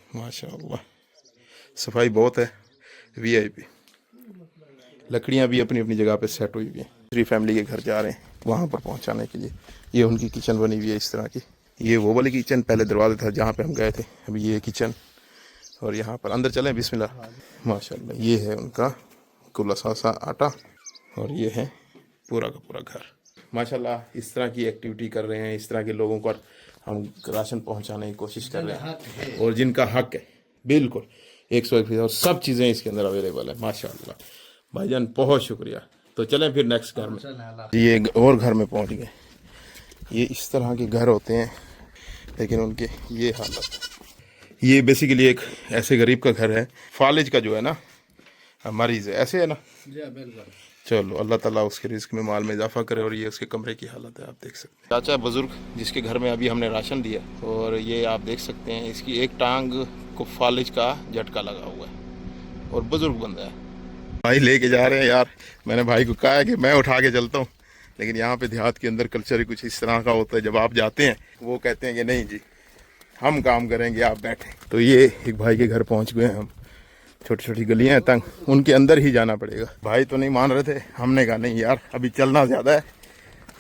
माशाल्लाह सफाई बहुत है। VIP लकड़ियाँ भी अपनी अपनी जगह पे सेट हुई हुई हैं। दूसरी फैमिली के घर जा रहे हैं वहाँ पर पहुँचाने के लिए। ये उनकी किचन बनी हुई है इस तरह की। ये वो वाली किचन पहले दरवाज़ा था जहाँ पे हम गए थे, अभी ये किचन। और यहाँ पर अंदर चलें, बिस्मिल्लाह। माशाल्लाह ये है उनका कुल असासा आटा, और ये है पूरा का पूरा घर। माशाल्लाह इस तरह की एक्टिविटी कर रहे हैं, इस तरह के लोगों को हम राशन पहुँचाने की कोशिश कर रहे हैं। और जिनका हक है बिल्कुल 101%, और सब चीज़ें इसके अंदर अवेलेबल है। माशाल्लाह भाईजान बहुत शुक्रिया। तो चलें फिर नेक्स्ट घर में। ये और घर में पहुंच गए। ये इस तरह के घर होते हैं, लेकिन उनके ये हालत। ये बेसिकली एक ऐसे गरीब का घर है, फालिज का जो है ना मरीज़ है, ऐसे है ना। चलो अल्लाह ताला उसके रिस्क में माल में इजाफा करे। और ये उसके कमरे की हालत है, आप देख सकते हैं। चाचा बुजुर्ग जिसके घर में अभी हमने राशन दिया, और ये आप देख सकते हैं इसकी एक टांग को फालिज का झटका लगा हुआ है, और बुजुर्ग बंदा है। भाई लेके जा रहे हैं यार। मैंने भाई को कहा है कि मैं उठा के चलता हूँ, लेकिन यहाँ पे देहात के अंदर कल्चर ही कुछ इस तरह का होता है। जब आप जाते हैं वो कहते हैं कि नहीं जी हम काम करेंगे, आप बैठे। तो ये एक भाई के घर पहुँच गए हम। छोटी छोटी गलियाँ हैं तंग, उनके अंदर ही जाना पड़ेगा। भाई तो नहीं मान रहे थे, हमने कहा नहीं यार अभी चलना ज़्यादा है,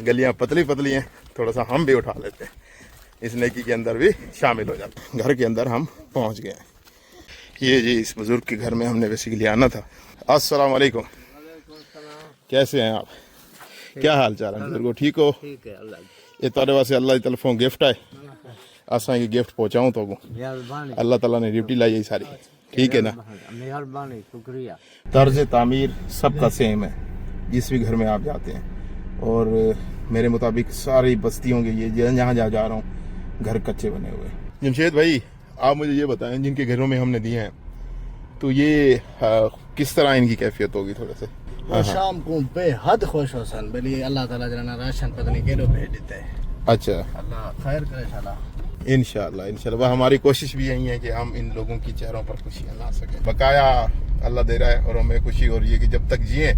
गलियाँ पतली पतली हैं, थोड़ा सा हम भी उठा लेते हैं, इस नेकी के अंदर भी शामिल हो जाते हैं। घर के अंदर हम पहुँच गए हैं। ये जी इस बुज़ुर्ग के घर में हमने बेसिकली आना था। अस्सलाम वालेकुम, कैसे हैं आप? क्या हाल चाल है बुजुर्गो, ठीक हो? ठीक है अल्लाह ये तारे वास्ते अल्लाह की तरफों गिफ्ट है, असा की गिफ्ट पहुँचाऊँ तो अल्लाह ताला ने ड्यूटी लाई है सारी, ठीक है ना। मेहरबानी शुक्रिया। तर्ज तामीर सबका सेम है जिस भी घर में आप जाते हैं, और मेरे मुताबिक सारी बस्तियों के ये जहाँ जहाँ जा रहा हूँ घर कच्चे बने हुए। जमशेद भाई आप मुझे ये बताएं, जिनके घरों में हमने दिए हैं तो ये किस तरह इनकी कैफियत होगी थोड़ा से? वो शाम को बेहद खुश हो सन, बोलिए अल्लाह ताला जना राशन पता नहीं केलो भेज देता है। अच्छा, अल्लाह खैर करे शाला। इंशाल्लाह इंशाल्लाह हमारी कोशिश भी यही है कि हम इन लोगों की चेहरों पर खुशियाँ ला सकें। बकाया अल्लाह दे रहा है और हमें खुशी हो रही है कि जब तक जिए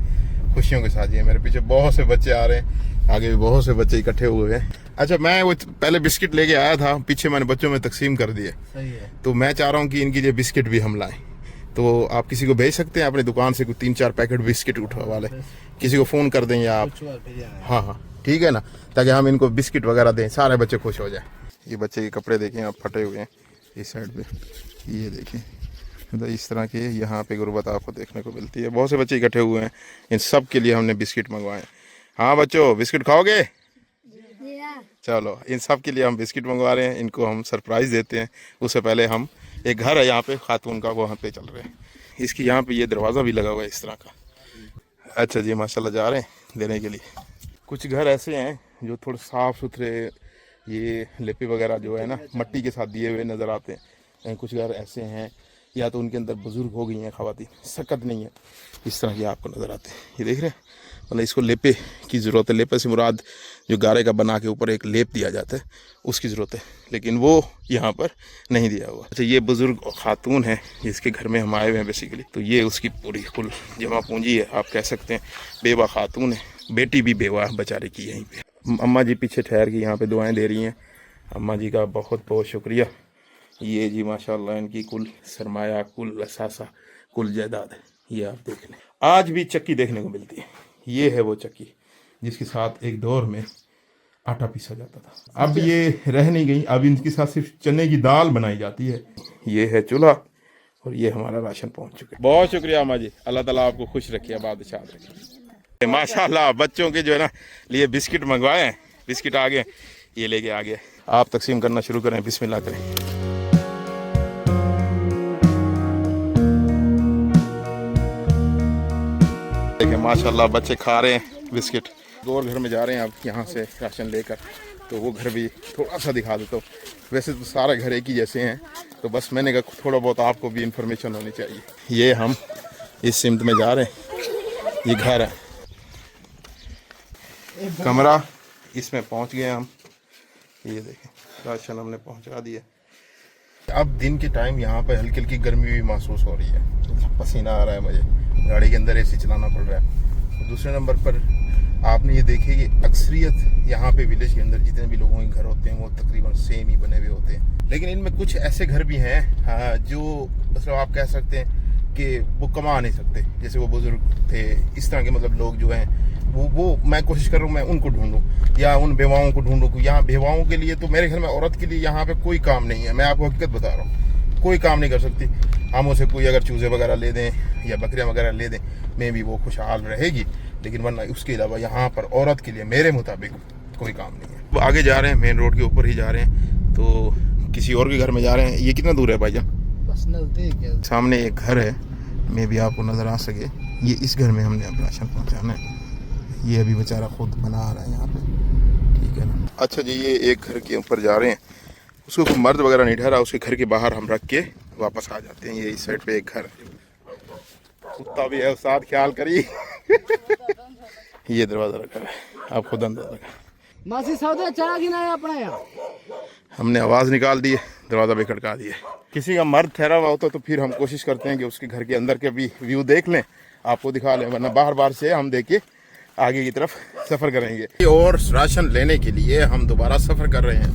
खुशियों के साथ जिए। मेरे पीछे बहुत से बच्चे आ रहे हैं, आगे भी बहुत से बच्चे इकट्ठे हुए हैं। अच्छा, मैं वो पहले बिस्किट लेके आया था, पीछे मैंने बच्चों में तकसीम कर दिए। सही है। तो मैं चाह रहा हूँ कि इनके लिए बिस्किट भी हम लाएं। तो आप किसी को भेज सकते हैं अपनी दुकान से, कुछ 3-4 पैकेट बिस्किट उठवा लें, किसी को फ़ोन कर दें या आप। हाँ हाँ ठीक है ना, ताकि हम इनको बिस्किट वगैरह दें, सारे बच्चे खुश हो जाएं। ये बच्चे के कपड़े देखें आप फटे हुए हैं इस साइड पे, ये देखें, मतलब इस तरह के यहाँ पे गुर्बत आपको देखने को मिलती है। बहुत से बच्चे इकट्ठे हुए हैं, इन सब के लिए हमने बिस्किट मंगवाए। हाँ बच्चों, बिस्किट खाओगे? चलो, इन सब के लिए हम बिस्किट मंगवा रहे हैं, इनको हम सरप्राइज़ देते हैं। उससे पहले हम एक घर है यहाँ पे खातून का, वहाँ पे चल रहे हैं। इसकी यहाँ पे ये दरवाज़ा भी लगा हुआ है इस तरह का। अच्छा जी, माशाल्लाह जा रहे हैं देने के लिए। कुछ घर ऐसे हैं जो थोड़े साफ़ सुथरे, ये लेपे वगैरह जो है ना मट्टी के साथ दिए हुए नज़र आते हैं। कुछ घर ऐसे हैं या तो उनके अंदर बुज़ुर्ग हो गई हैं ख़वातीन, सकत नहीं है, इस तरह के आपको नज़र आते हैं। ये देख रहे हैं, मतलब इसको लेपे की ज़रूरत है। लेपे से मुराद जो गारे का बना के ऊपर एक लेप दिया जाता है उसकी ज़रूरत है, लेकिन वो यहाँ पर नहीं दिया हुआ। अच्छा, ये बुज़ुर्ग खातून है जिसके घर में हम आए हुए हैं बेसिकली, तो ये उसकी पूरी कुल जमा पूंजी है, आप कह सकते हैं। बेवा खातून है, बेटी भी बेवा बेचारे की यहीं पे। अम्मा जी पीछे ठहर के यहाँ पे दुआएं दे रही हैं। अम्मा जी का बहुत बहुत शुक्रिया। ये जी माशाल्लाह इनकी कुल सरमाया, कुल असासा, कुल जायदाद है। ये आप देख लें, आज भी चक्की देखने को मिलती है। ये है वो चक्की जिसके साथ एक दौर में आटा पीसा जाता था, अब ये रह नहीं गई। अब इनके साथ सिर्फ चने की दाल बनाई जाती है। ये है चूल्हा और ये हमारा राशन पहुंच चुका है। बहुत शुक्रिया अम्मा जी, अल्लाह ताला आपको खुश रखिए, आबाद शाद रखिए। माशाल्लाह बच्चों के जो है ना लिए बिस्किट मंगवाए हैं, बिस्किट आ गए, ये लेके आ गए। आप तकसीम करना शुरू करें, बिस्मिल्लाह करें। देखिए माशाल्लाह बच्चे खा रहे हैं बिस्किट। और घर में जा रहे हैं अब यहाँ से राशन लेकर, तो वो घर भी थोड़ा सा दिखा देता हूँ। वैसे तो सारे घर एक ही जैसे हैं, तो बस मैंने कहा थोड़ा बहुत आपको भी इंफॉर्मेशन होनी चाहिए। ये हम इस सिमत में जा रहे हैं, ये घर है, कमरा, इसमें पहुँच गए हम। ये देखें राशन हमने पहुंचा दिया। अब दिन के टाइम यहाँ पे हल्की हल्की गर्मी भी महसूस हो रही है, पसीना आ रहा है मुझे, गाड़ी के अंदर एसी चलाना पड़ रहा है। और दूसरे नंबर पर आपने ये देखे कि अक्सरियत यहाँ पे विलेज के अंदर जितने भी लोगों के घर होते हैं वो तकरीबन सेम ही बने हुए होते हैं, लेकिन इनमें कुछ ऐसे घर भी हैं जो मतलब आप कह सकते हैं कि वो कमा नहीं सकते, जैसे वो बुजुर्ग थे, इस तरह के मतलब लोग जो हैं वो मैं कोशिश कर रहा हूँ मैं उनको ढूंढूं या उन बेवाओं को ढूंढूं। यहाँ बेवाओं के लिए तो मेरे घर में औरत के लिए यहाँ पे कोई काम नहीं है, मैं आपको हकीकत बता रहा हूँ, कोई काम नहीं कर सकती। हम उसे कोई अगर चूजे वगैरह ले दें या बकरियाँ वगैरह ले दें मैं भी वो खुशहाल रहेगी, लेकिन वरना उसके अलावा यहाँ पर औरत के लिए मेरे मुताबिक कोई काम नहीं है। वो आगे जा रहे हैं, मेन रोड के ऊपर ही जा रहे हैं, तो किसी और के घर में जा रहे हैं। ये कितना दूर है भाईजान? बस नजदीक है, सामने एक घर है, मे भी आपको नज़र आ सके, ये इस घर में हमने अब राशन पहुँचाना है। ये अभी बेचारा खुद बना रहा है यहाँ पे, ठीक है ना। अच्छा जी, ये एक घर के ऊपर जा रहे हैं, उसको कोई मर्द वगैरह नहीं ठहरा, उसके घर के बाहर हम रख के वापस आ जाते हैं। ये इस साइड पे एक घर है, कुत्ता भी है उस्ताद, ख्याल करिए। ये दरवाज़ा रखा है, आप खुद अंदर रखा। मासी सौदा चाह की ना है अपना यहाँ। हमने आवाज़ निकाल दी है, दरवाज़ा भी खड़का दिया। किसी का मर्द ठहरा हुआ होता तो फिर हम कोशिश करते हैं कि उसके घर के अंदर के भी व्यू देख लें, आपको दिखा लें, वरना बाहर बाहर से हम देख के आगे की तरफ सफ़र करेंगे। और राशन लेने के लिए हम दोबारा सफ़र कर रहे हैं,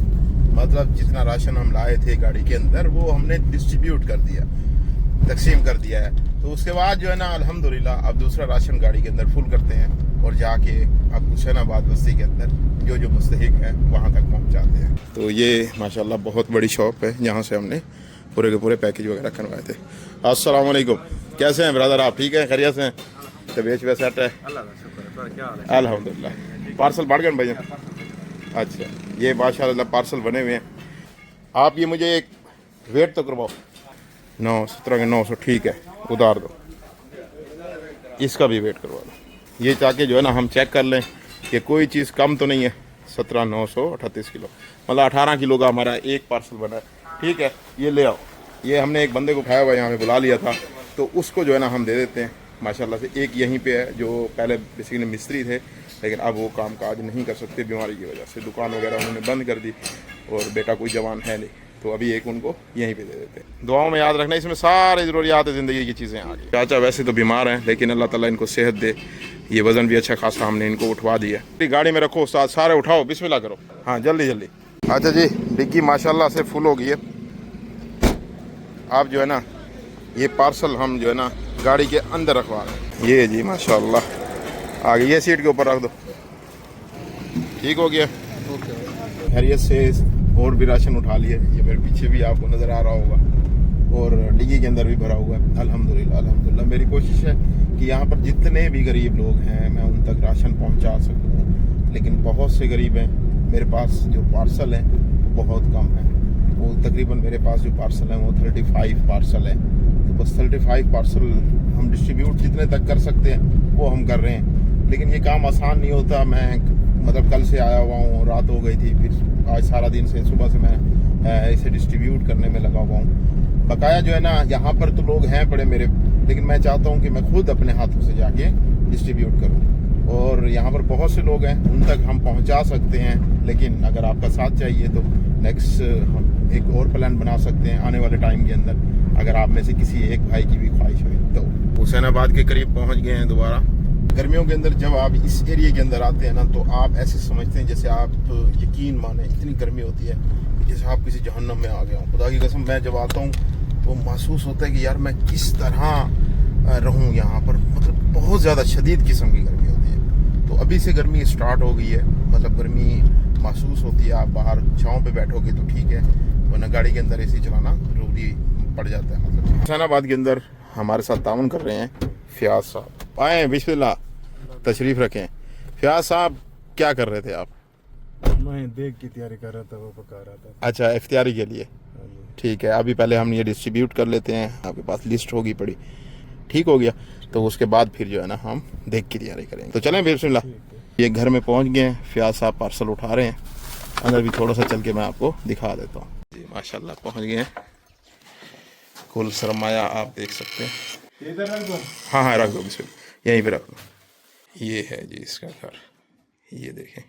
मतलब जितना राशन हम लाए थे गाड़ी के अंदर वो हमने डिस्ट्रीब्यूट कर दिया, तकसीम कर दिया है। तो उसके बाद जो है ना अल्हम्दुलिल्लाह अब दूसरा राशन गाड़ी के अंदर फुल करते हैं और जाके अब हुसैनाबाद बस्ती के अंदर जो जो मुस्तहिक है वहाँ तक पहुँचाते हैं। तो ये माशाल्लाह बहुत बड़ी शॉप है, जहाँ से हमने पूरे के पूरे पैकेज वगैरह करवाए थे। अस्सलाम वालेकुम, कैसे हैं ब्रदर आप? ठीक है, खैरियत से हैं? तबीयत वैसे सेट है? अल्हम्दुलिल्लाह। पार्सल बढ़ गए भैया? अच्छा, ये माशाल्लाह पार्सल बने हुए हैं। आप ये मुझे एक वेट तो करवाओ, 917 के 900, ठीक है, उतार दो। इसका भी वेट करवा दो, ये ताकि जो है ना हम चेक कर लें कि कोई चीज़ कम तो नहीं है। 17,938 किलो, मतलब 18 किलो का हमारा एक पार्सल बना है, ठीक है। ये ले आओ, ये हमने एक बंदे को खाया हुआ यहाँ पे बुला लिया था, तो उसको जो है ना हम दे देते हैं माशाल्लाह से। एक यहीं पे है जो पहले बेसिकली मिस्त्री थे, लेकिन अब वो काम काज नहीं कर सकते बीमारी की वजह से, दुकान वगैरह उन्होंने बंद कर दी, और बेटा कोई जवान है नहीं, तो अभी एक उनको यहीं पे दे देते हैं। दुआओं में याद रखना, इसमें सारी ज़रूरियात ज़िंदगी की चीज़ें आ गई। चाचा वैसे तो बीमार हैं, लेकिन अल्लाह ताला इनको सेहत दे, ये वज़न भी अच्छा खासा हमने इनको उठवा दिया। गाड़ी में रखो उस्ताद, सारे उठाओ, बिस्मिल्लाह करो, हाँ जल्दी जल्दी। अच्छा जी, डिग्गी माशाल्लाह से फुल हो गई है। आप जो है ना ये पार्सल हम जो है ना गाड़ी के अंदर रखवा रहे हैं। ये जी माशाल्लाह आगे, ये सीट के ऊपर रख दो, ठीक हो गया। खैरियत से और भी राशन उठा लिए, ये मेरे पीछे भी आपको नज़र आ रहा होगा, और डिग्गी के अंदर भी भरा हुआ है। अल्हम्दुलिल्लाह अल्हम्दुलिल्लाह, मेरी कोशिश है कि यहाँ पर जितने भी गरीब लोग हैं मैं उन तक राशन पहुँचा सकूँ, लेकिन बहुत से गरीब हैं, मेरे पास जो पार्सल हैं बहुत कम है। वो तकरीबन मेरे पास जो पार्सल हैं वो 35 पार्सल हैं, तो बस 35 पार्सल हम डिस्ट्रीब्यूट जितने तक कर सकते हैं वो हम कर रहे हैं, लेकिन ये काम आसान नहीं होता। मैं मतलब कल से आया हुआ हूँ, रात हो गई थी, फिर आज सारा दिन से सुबह से मैं इसे डिस्ट्रीब्यूट करने में लगा हुआ हूँ। बकाया जो है ना यहाँ पर तो लोग हैं पड़े मेरे, लेकिन मैं चाहता हूँ कि मैं खुद अपने हाथों से जाके डिस्ट्रीब्यूट करूँ, और यहाँ पर बहुत से लोग हैं उन तक हम पहुँचा सकते हैं, लेकिन अगर आपका साथ चाहिए तो नेक्स्ट हम एक और प्लान बना सकते हैं आने वाले टाइम के अंदर, अगर आप में से किसी एक भाई की भी ख्वाहिश हो तो। हुसैनाबाद के करीब पहुँच गए हैं दोबारा। गर्मियों के अंदर जब आप इस एरिया के अंदर आते हैं ना, तो आप ऐसे समझते हैं जैसे आप यकीन माने इतनी गर्मी होती है कि जैसे आप किसी जहन्नम में आ गए हो। खुदा की कसम, मैं जब आता हूँ तो महसूस होता है कि यार मैं किस तरह रहूँ यहाँ पर, मतलब बहुत ज़्यादा शदीद किस्म की गर्मी होती है। तो अभी से गर्मी स्टार्ट हो गई है, मतलब गर्मी महसूस होती है। आप बाहर छाँव पे बैठोगे तो ठीक है, वरना गाड़ी के अंदर एसी चलाना जरूरी पड़ जाता है। मतलब हुसैनाबाद के अंदर हमारे साथ ताउन कर रहे हैं फयाज साहब। आए, बिस्मिल्लाह, तशरीफ़ रखें। फयाज साहब क्या कर रहे थे आप? मैं देख की तैयारी कर रहा था, वो पका रहा था। अच्छा, इफ्तियारी के लिए, ठीक है। अभी पहले हम ये डिस्ट्रीब्यूट कर लेते हैं, आपके पास लिस्ट होगी पड़ी, ठीक हो गया, तो उसके बाद फिर जो है ना हम देख की तैयारी करेंगे। तो चलें बिस्मिल्लाह। ये घर में पहुंच गए हैं, फयाज साहब पार्सल उठा रहे हैं, अंदर भी थोड़ा सा चल के मैं आपको दिखा देता हूँ। जी माशाल्लाह पहुँच गए हैं, कुल सरमाया आप देख सकते हैं। इधर रख दो। हाँ हाँ रख दो, बिस्मिल्लाह यहीं पे रख दो। ये है जी इसका घर, ये देखें,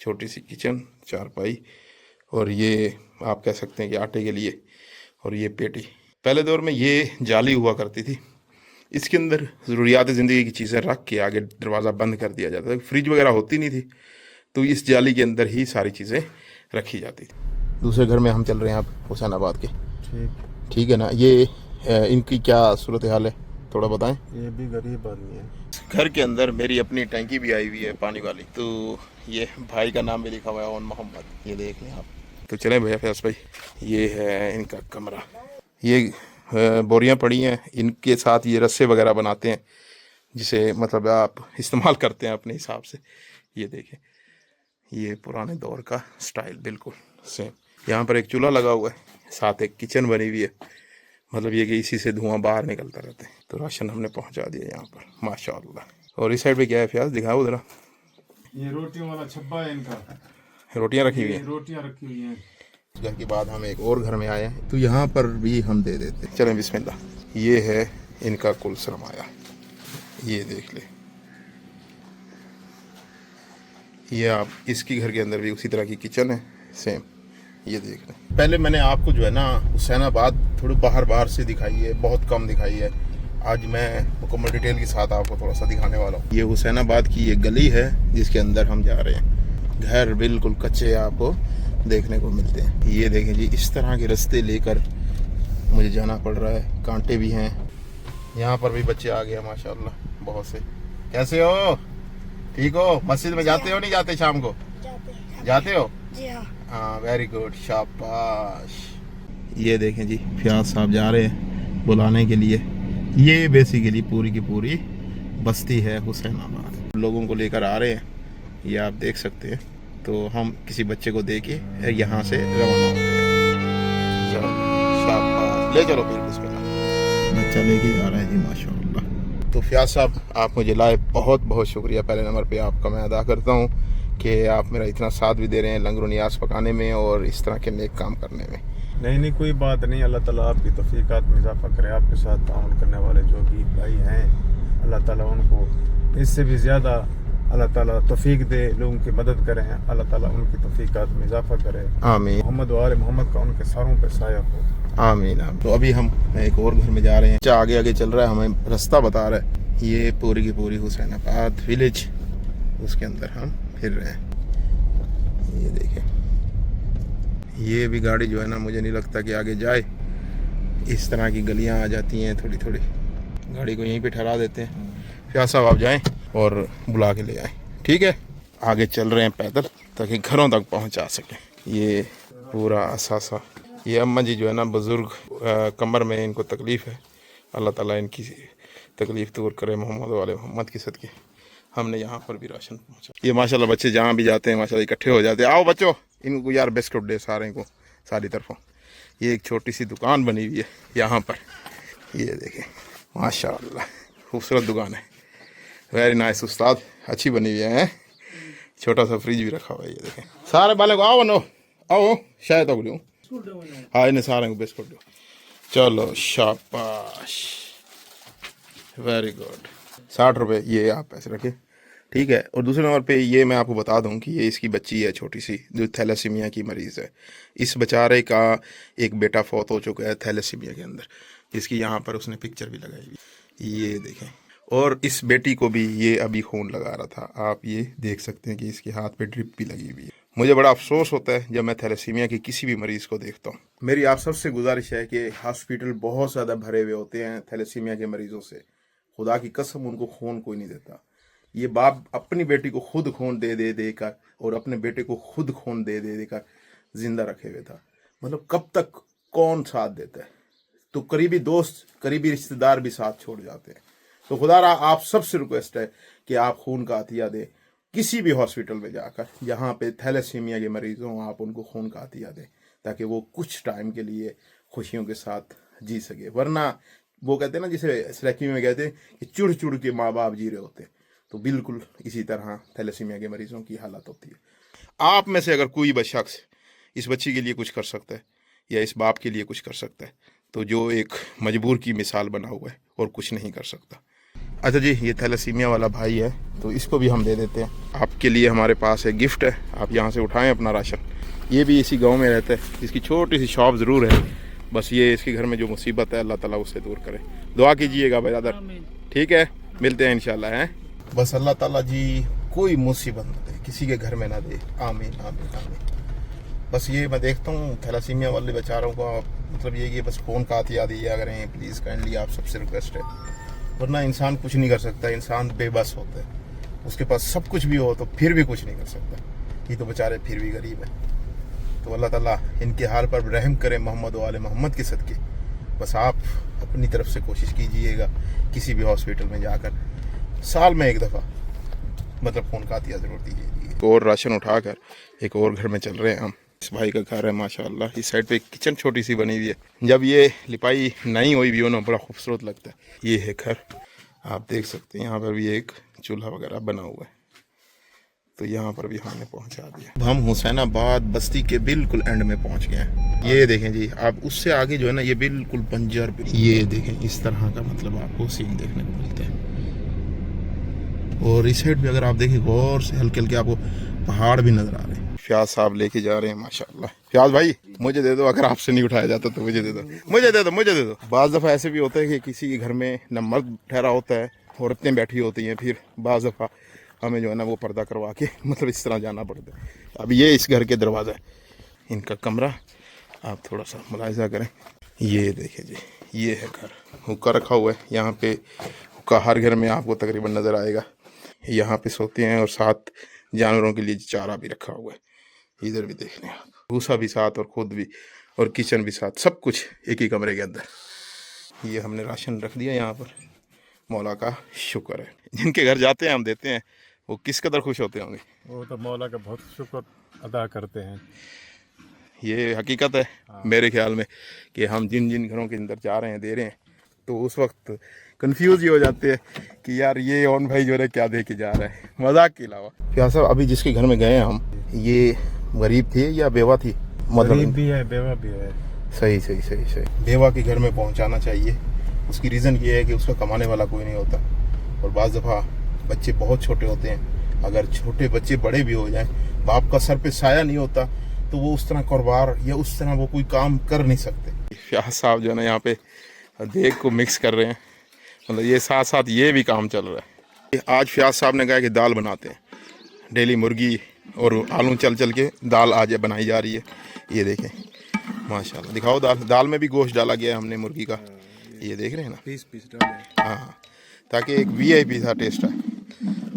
छोटी सी किचन, चारपाई और ये आप कह सकते हैं कि आटे के लिए, और ये पेटी। पहले दौर में ये जाली हुआ करती थी, इसके अंदर ज़रूरियात ज़िंदगी की चीज़ें रख के आगे दरवाज़ा बंद कर दिया जाता था। फ्रिज वगैरह होती नहीं थी, तो इस जाली के अंदर ही सारी चीज़ें रखी जाती थी। दूसरे घर में हम चल रहे हैं अब हुसैनाबाद के। ठीक है ना। ये इनकी क्या सूरत हाल है थोड़ा बताएं। ये भी गरीब आदमी है। घर के अंदर मेरी अपनी टैंकी भी आई हुई है पानी वाली, तो ये भाई का नाम भी लिखा हुआ है ओन मोहम्मद, ये देख लें आप। तो चलें भैया फैज भाई, ये है इनका कमरा। ये बोरियां पड़ी हैं, इनके साथ ये रस्से वगैरह बनाते हैं, जिसे मतलब आप इस्तेमाल करते हैं अपने हिसाब से। ये देखें, ये पुराने दौर का स्टाइल बिल्कुल सेम। यहाँ पर एक चूल्हा लगा हुआ है, साथ एक किचन बनी हुई है, मतलब ये कि इसी से धुआं बाहर निकलता रहता है। तो राशन हमने पहुँचा दिया यहाँ पर माशाअल्लाह। और इस साइड पे क्या है फयाज, दिखाओ ज़रा। ये रोटियों वाला छब्बा है इनका, रोटियाँ रखी हुई हैं। रोटियां रखी हुई हैं। घर के बाद हम एक और घर में आए हैं, तो यहाँ पर भी हम दे देते। चलें बिस्मिल्लाह। ये है इनका कुल सरमाया, ये देख ले। ये आप इसकी घर के अंदर भी उसी तरह की किचन है सेम, ये देख लें। पहले मैंने आपको जो है ना हुसैनाबाद थोड़ी बाहर से दिखाई है, बहुत कम दिखाई है। आज मैं मुकम्मल डिटेल के साथ आपको थोड़ा सा दिखाने वाला हूँ। ये हुसैनाबाद की ये गली है जिसके अंदर हम जा रहे हैं। घर बिल्कुल कच्चे आपको देखने को मिलते हैं। ये देखें जी, इस तरह के रास्ते लेकर मुझे जाना पड़ रहा है, कांटे भी हैं। यहाँ पर भी बच्चे आ गए माशाल्लाह बहुत से। कैसे हो, ठीक हो? मस्जिद में जाते हो नहीं जाते शाम को? जाते हो? हाँ, वेरी गुड, शाबाश। ये देखें जी, फयाज साहब जा रहे हैं बुलाने के लिए। ये बेसिकली पूरी की पूरी बस्ती है हुसैनाबाद, लोगों को लेकर आ रहे हैं, ये आप देख सकते हैं। तो हम किसी बच्चे को दे के यहाँ से रवाना होते हैं। चलो शाबाश, ले चलो फिर बिस्मिल्लाह। बच्चा लेके जा रहा है जी माशाअल्लाह। तो फयाज साहब आप मुझे लाए, बहुत बहुत शुक्रिया पहले नंबर पे आपका मैं अदा करता हूँ कि आप मेरा इतना साथ भी दे रहे हैं लंगर नियाज पकाने में और इस तरह के नेक काम करने में। नहीं कोई बात नहीं, अल्लाह ताला आपकी तौफीकात में इजाफा करे। आपके साथ ताउन करने वाले जो भी भाई हैं, अल्लाह ताला उनको इससे भी ज़्यादा अल्लाह ताला तौफीक दे, लोगों की मदद करें, अल्लाह ताला उनकी तौफीकात में इजाफा करे। आमीन। मोहम्मद व आले मोहम्मद का उनके सारों पे साया हो। आमीन। तो अभी हम एक और घर में जा रहे हैं, आगे आगे चल रहा है, हमें रास्ता बता रहा है। ये पूरी की पूरी हुसैनाबाद विलेज, उसके अंदर हम फिर रहे हैं। ये देखें, ये भी गाड़ी जो है ना, मुझे नहीं लगता कि आगे जाए। इस तरह की गलियां आ जाती हैं थोड़ी थोड़ी, गाड़ी को यहीं पे ठहरा देते हैं। क्या साहब आप जाएं और बुला के ले आएं, ठीक है? आगे चल रहे हैं पैदल ताकि घरों तक पहुंचा सकें। ये पूरा असासा, ये अम्मा जी जो है ना बुज़ुर्ग, कमर में इनको तकलीफ़ है, अल्लाह ताला इनकी तकलीफ़ दूर करे मोहम्मद वाले मोहम्मद की सदके। हमने यहाँ पर भी राशन पहुँचा। ये माशाल्लाह बच्चे जहाँ भी जाते हैं माशाल्लाह इकट्ठे हो जाते हैं। आओ बच्चों, इनको यार बिस्कुट दे सारे को, सारी तरफों। ये एक छोटी सी दुकान बनी हुई है यहाँ पर, ये देखें माशाल्लाह खूबसूरत दुकान है, वेरी नाइस उस्ताद, अच्छी बनी हुई है। छोटा सा फ्रिज भी रखा हुआ है, ये देखें। सारे बाले को आओ बनो, आओ शायद तो दूँ। हाँ, इन्हें सारे को बिस्कुट दो। चलो शाबाश, वेरी गुड। 60 रुपये ये आप पैसे रखें, ठीक है। और दूसरे नंबर पे ये मैं आपको बता दूं कि ये इसकी बच्ची है छोटी सी, जो थैलेसीमिया की मरीज़ है। इस बेचारे का एक बेटा फौत हो चुका है थैलेसीमिया के अंदर, इसकी यहाँ पर उसने पिक्चर भी लगाई हुई, ये देखें। और इस बेटी को भी ये अभी खून लगा रहा था, आप ये देख सकते हैं कि इसके हाथ पे ड्रिप भी लगी हुई है। मुझे बड़ा अफसोस होता है जब मैं थैलेसीमिया की किसी भी मरीज़ को देखता हूँ। मेरी आप सबसे गुजारिश है कि हॉस्पिटल बहुत ज़्यादा भरे हुए होते हैं थैलेसीमिया के मरीज़ों से, खुदा की कसम उनको खून कोई नहीं देता। ये बाप अपनी बेटी को खुद खून दे देकर और अपने बेटे को खुद खून दे देकर जिंदा रखे हुए था। मतलब कब तक कौन साथ देता है? तो करीबी दोस्त, करीबी रिश्तेदार भी साथ छोड़ जाते हैं। तो खुदारा आप सबसे रिक्वेस्ट है कि आप खून का अतिया दें किसी भी हॉस्पिटल में जाकर, जहाँ पे थैलेसीमिया के मरीज हों, आप उनको खून का अतिया दें ताकि वो कुछ टाइम के लिए खुशियों के साथ जी सके। वरना वो कहते हैं ना, जिसे सराकी में कहते हैं कि चुड़ चुड़ के माँ बाप जी रहे होते हैं, तो बिल्कुल इसी तरह थैलेसीमिया के मरीजों की हालत होती है। आप में से अगर कोई शख्स इस बच्ची के लिए कुछ कर सकता है या इस बाप के लिए कुछ कर सकता है, तो जो एक मजबूर की मिसाल बना हुआ है और कुछ नहीं कर सकता। अच्छा जी, ये थैलेसीमिया वाला भाई है, तो इसको भी हम दे देते हैं। आपके लिए हमारे पास एक गिफ्ट है, आप यहाँ से उठाएं अपना राशन। ये भी इसी गांव में रहता है, इसकी छोटी सी शॉप ज़रूर है, बस ये इसके घर में जो मुसीबत है अल्लाह ताला उससे दूर करे। दुआ कीजिएगा ब्रदर, ठीक है, मिलते हैं इंशाल्लाह हैं। बस अल्लाह ताला जी कोई मुसीबत न दे, किसी के घर में ना दे, आमीन आमीन आमीन। बस ये मैं देखता हूँ थैलासीमिया वाले बेचारों का मतलब ये बस फ़ोन का याद दिया करें प्लीज़ काइंडली, आप सबसे रिक्वेस्ट है, वरना इंसान कुछ नहीं कर सकता, इंसान बेबस होता है, उसके पास सब कुछ भी हो तो फिर भी कुछ नहीं कर सकता, ये तो बेचारे फिर भी गरीब है। तो अल्लाह ताला इनके हाल पर रहम करे मोहम्मद वाले मोहम्मद के सदके। बस आप अपनी तरफ से कोशिश कीजिएगा किसी भी हॉस्पिटल में जाकर साल में एक दफ़ा मतलब फ़ोन का अतिया ज़रूर दीजिए। और राशन उठाकर एक और घर में चल रहे हैं हम। इस भाई का घर है माशाल्लाह, इस साइड पे किचन छोटी सी बनी हुई है, जब ये लिपाई नहीं हुई भी हो ना बड़ा खूबसूरत लगता है। ये है घर, आप देख सकते हैं, यहाँ पर भी एक चूल्हा वगैरह बना हुआ है। तो यहाँ पर भी हमने पहुँचा दिया। हम हुसैनाबाद बस्ती के बिल्कुल एंड में पहुँच गए हैं। ये देखें जी, आप उससे आगे जो है ना ये बिल्कुल बंजर, ये देखें इस तरह का मतलब आपको सीन देखने को मिलता है। और इस साइड भी अगर आप देखें गौर से हल्के हल्के आपको पहाड़ भी नजर आ रहे हैं। फ्याज साहब लेके जा रहे हैं माशाल्लाह। फ्याज भाई मुझे दे दो, अगर आपसे नहीं उठाया जाता तो मुझे दे दो, मुझे दे दो, मुझे दे दो। बाज़ दफ़ा ऐसे भी होता है कि किसी के घर में न मर्द ठहरा होता है, औरतें बैठी होती हैं, फिर बाज़ दफ़ा हमें जो है ना वो पर्दा करवा के मतलब इस तरह जाना पड़ता है। अब ये इस घर के दरवाज़ा है, इनका कमरा, आप थोड़ा सा मुलाहिजा करें। ये देखें जी, ये है घर, हुक्का रखा हुआ है यहाँ पे, हुक्का हर घर में आपको तकरीबन नज़र आएगा। यहाँ पे सोते हैं और साथ जानवरों के लिए चारा भी रखा हुआ है। इधर भी देख लें आप, भूसा भी साथ और खुद भी, और किचन भी साथ, सब कुछ एक ही कमरे के अंदर। ये हमने राशन रख दिया यहाँ पर, मौला का शुक्र है। जिनके घर जाते हैं हम देते हैं, वो किस कदर खुश होते होंगे। वो तो मौला का बहुत शुक्र अदा करते हैं। ये हकीकत है मेरे ख्याल में कि हम जिन जिन घरों के अंदर जा रहे हैं दे रहे हैं, तो उस वक्त कंफ्यूज ही हो जाते हैं कि यार ये ऑन भाई जो है क्या दे के जा रहा है, मजाक के अलावा। क्या साहब अभी जिसके घर में गए हम, ये गरीब थी या बेवा थी? गरीब भी है, बेवा भी है। सही सही सही सही। बेवा के घर में पहुंचाना चाहिए। उसकी रीज़न ये है कि उसका कमाने वाला कोई नहीं होता, और बाज़ दफ़ा बच्चे बहुत छोटे होते हैं। अगर छोटे बच्चे बड़े भी हो जाएं, बाप का सर पे साया नहीं होता, तो वो उस तरह कारोबार या उस तरह वो कोई काम कर नहीं सकते। फ्याज साहब जो है ना यहाँ पे देग को मिक्स कर रहे हैं, मतलब ये साथ साथ ये भी काम चल रहा है। आज फ्याज साहब ने कहा कि दाल बनाते हैं, डेली मुर्गी और आलू चल चल के दाल आज बनाई जा रही है। ये देखें माशाल्लाह, दिखाओ दाल, दाल में भी गोश्त डाला गया है हमने मुर्गी का, ये देख रहे हैं ना, पीस डाले, हाँ, ताकि एक VIP था टेस्ट है।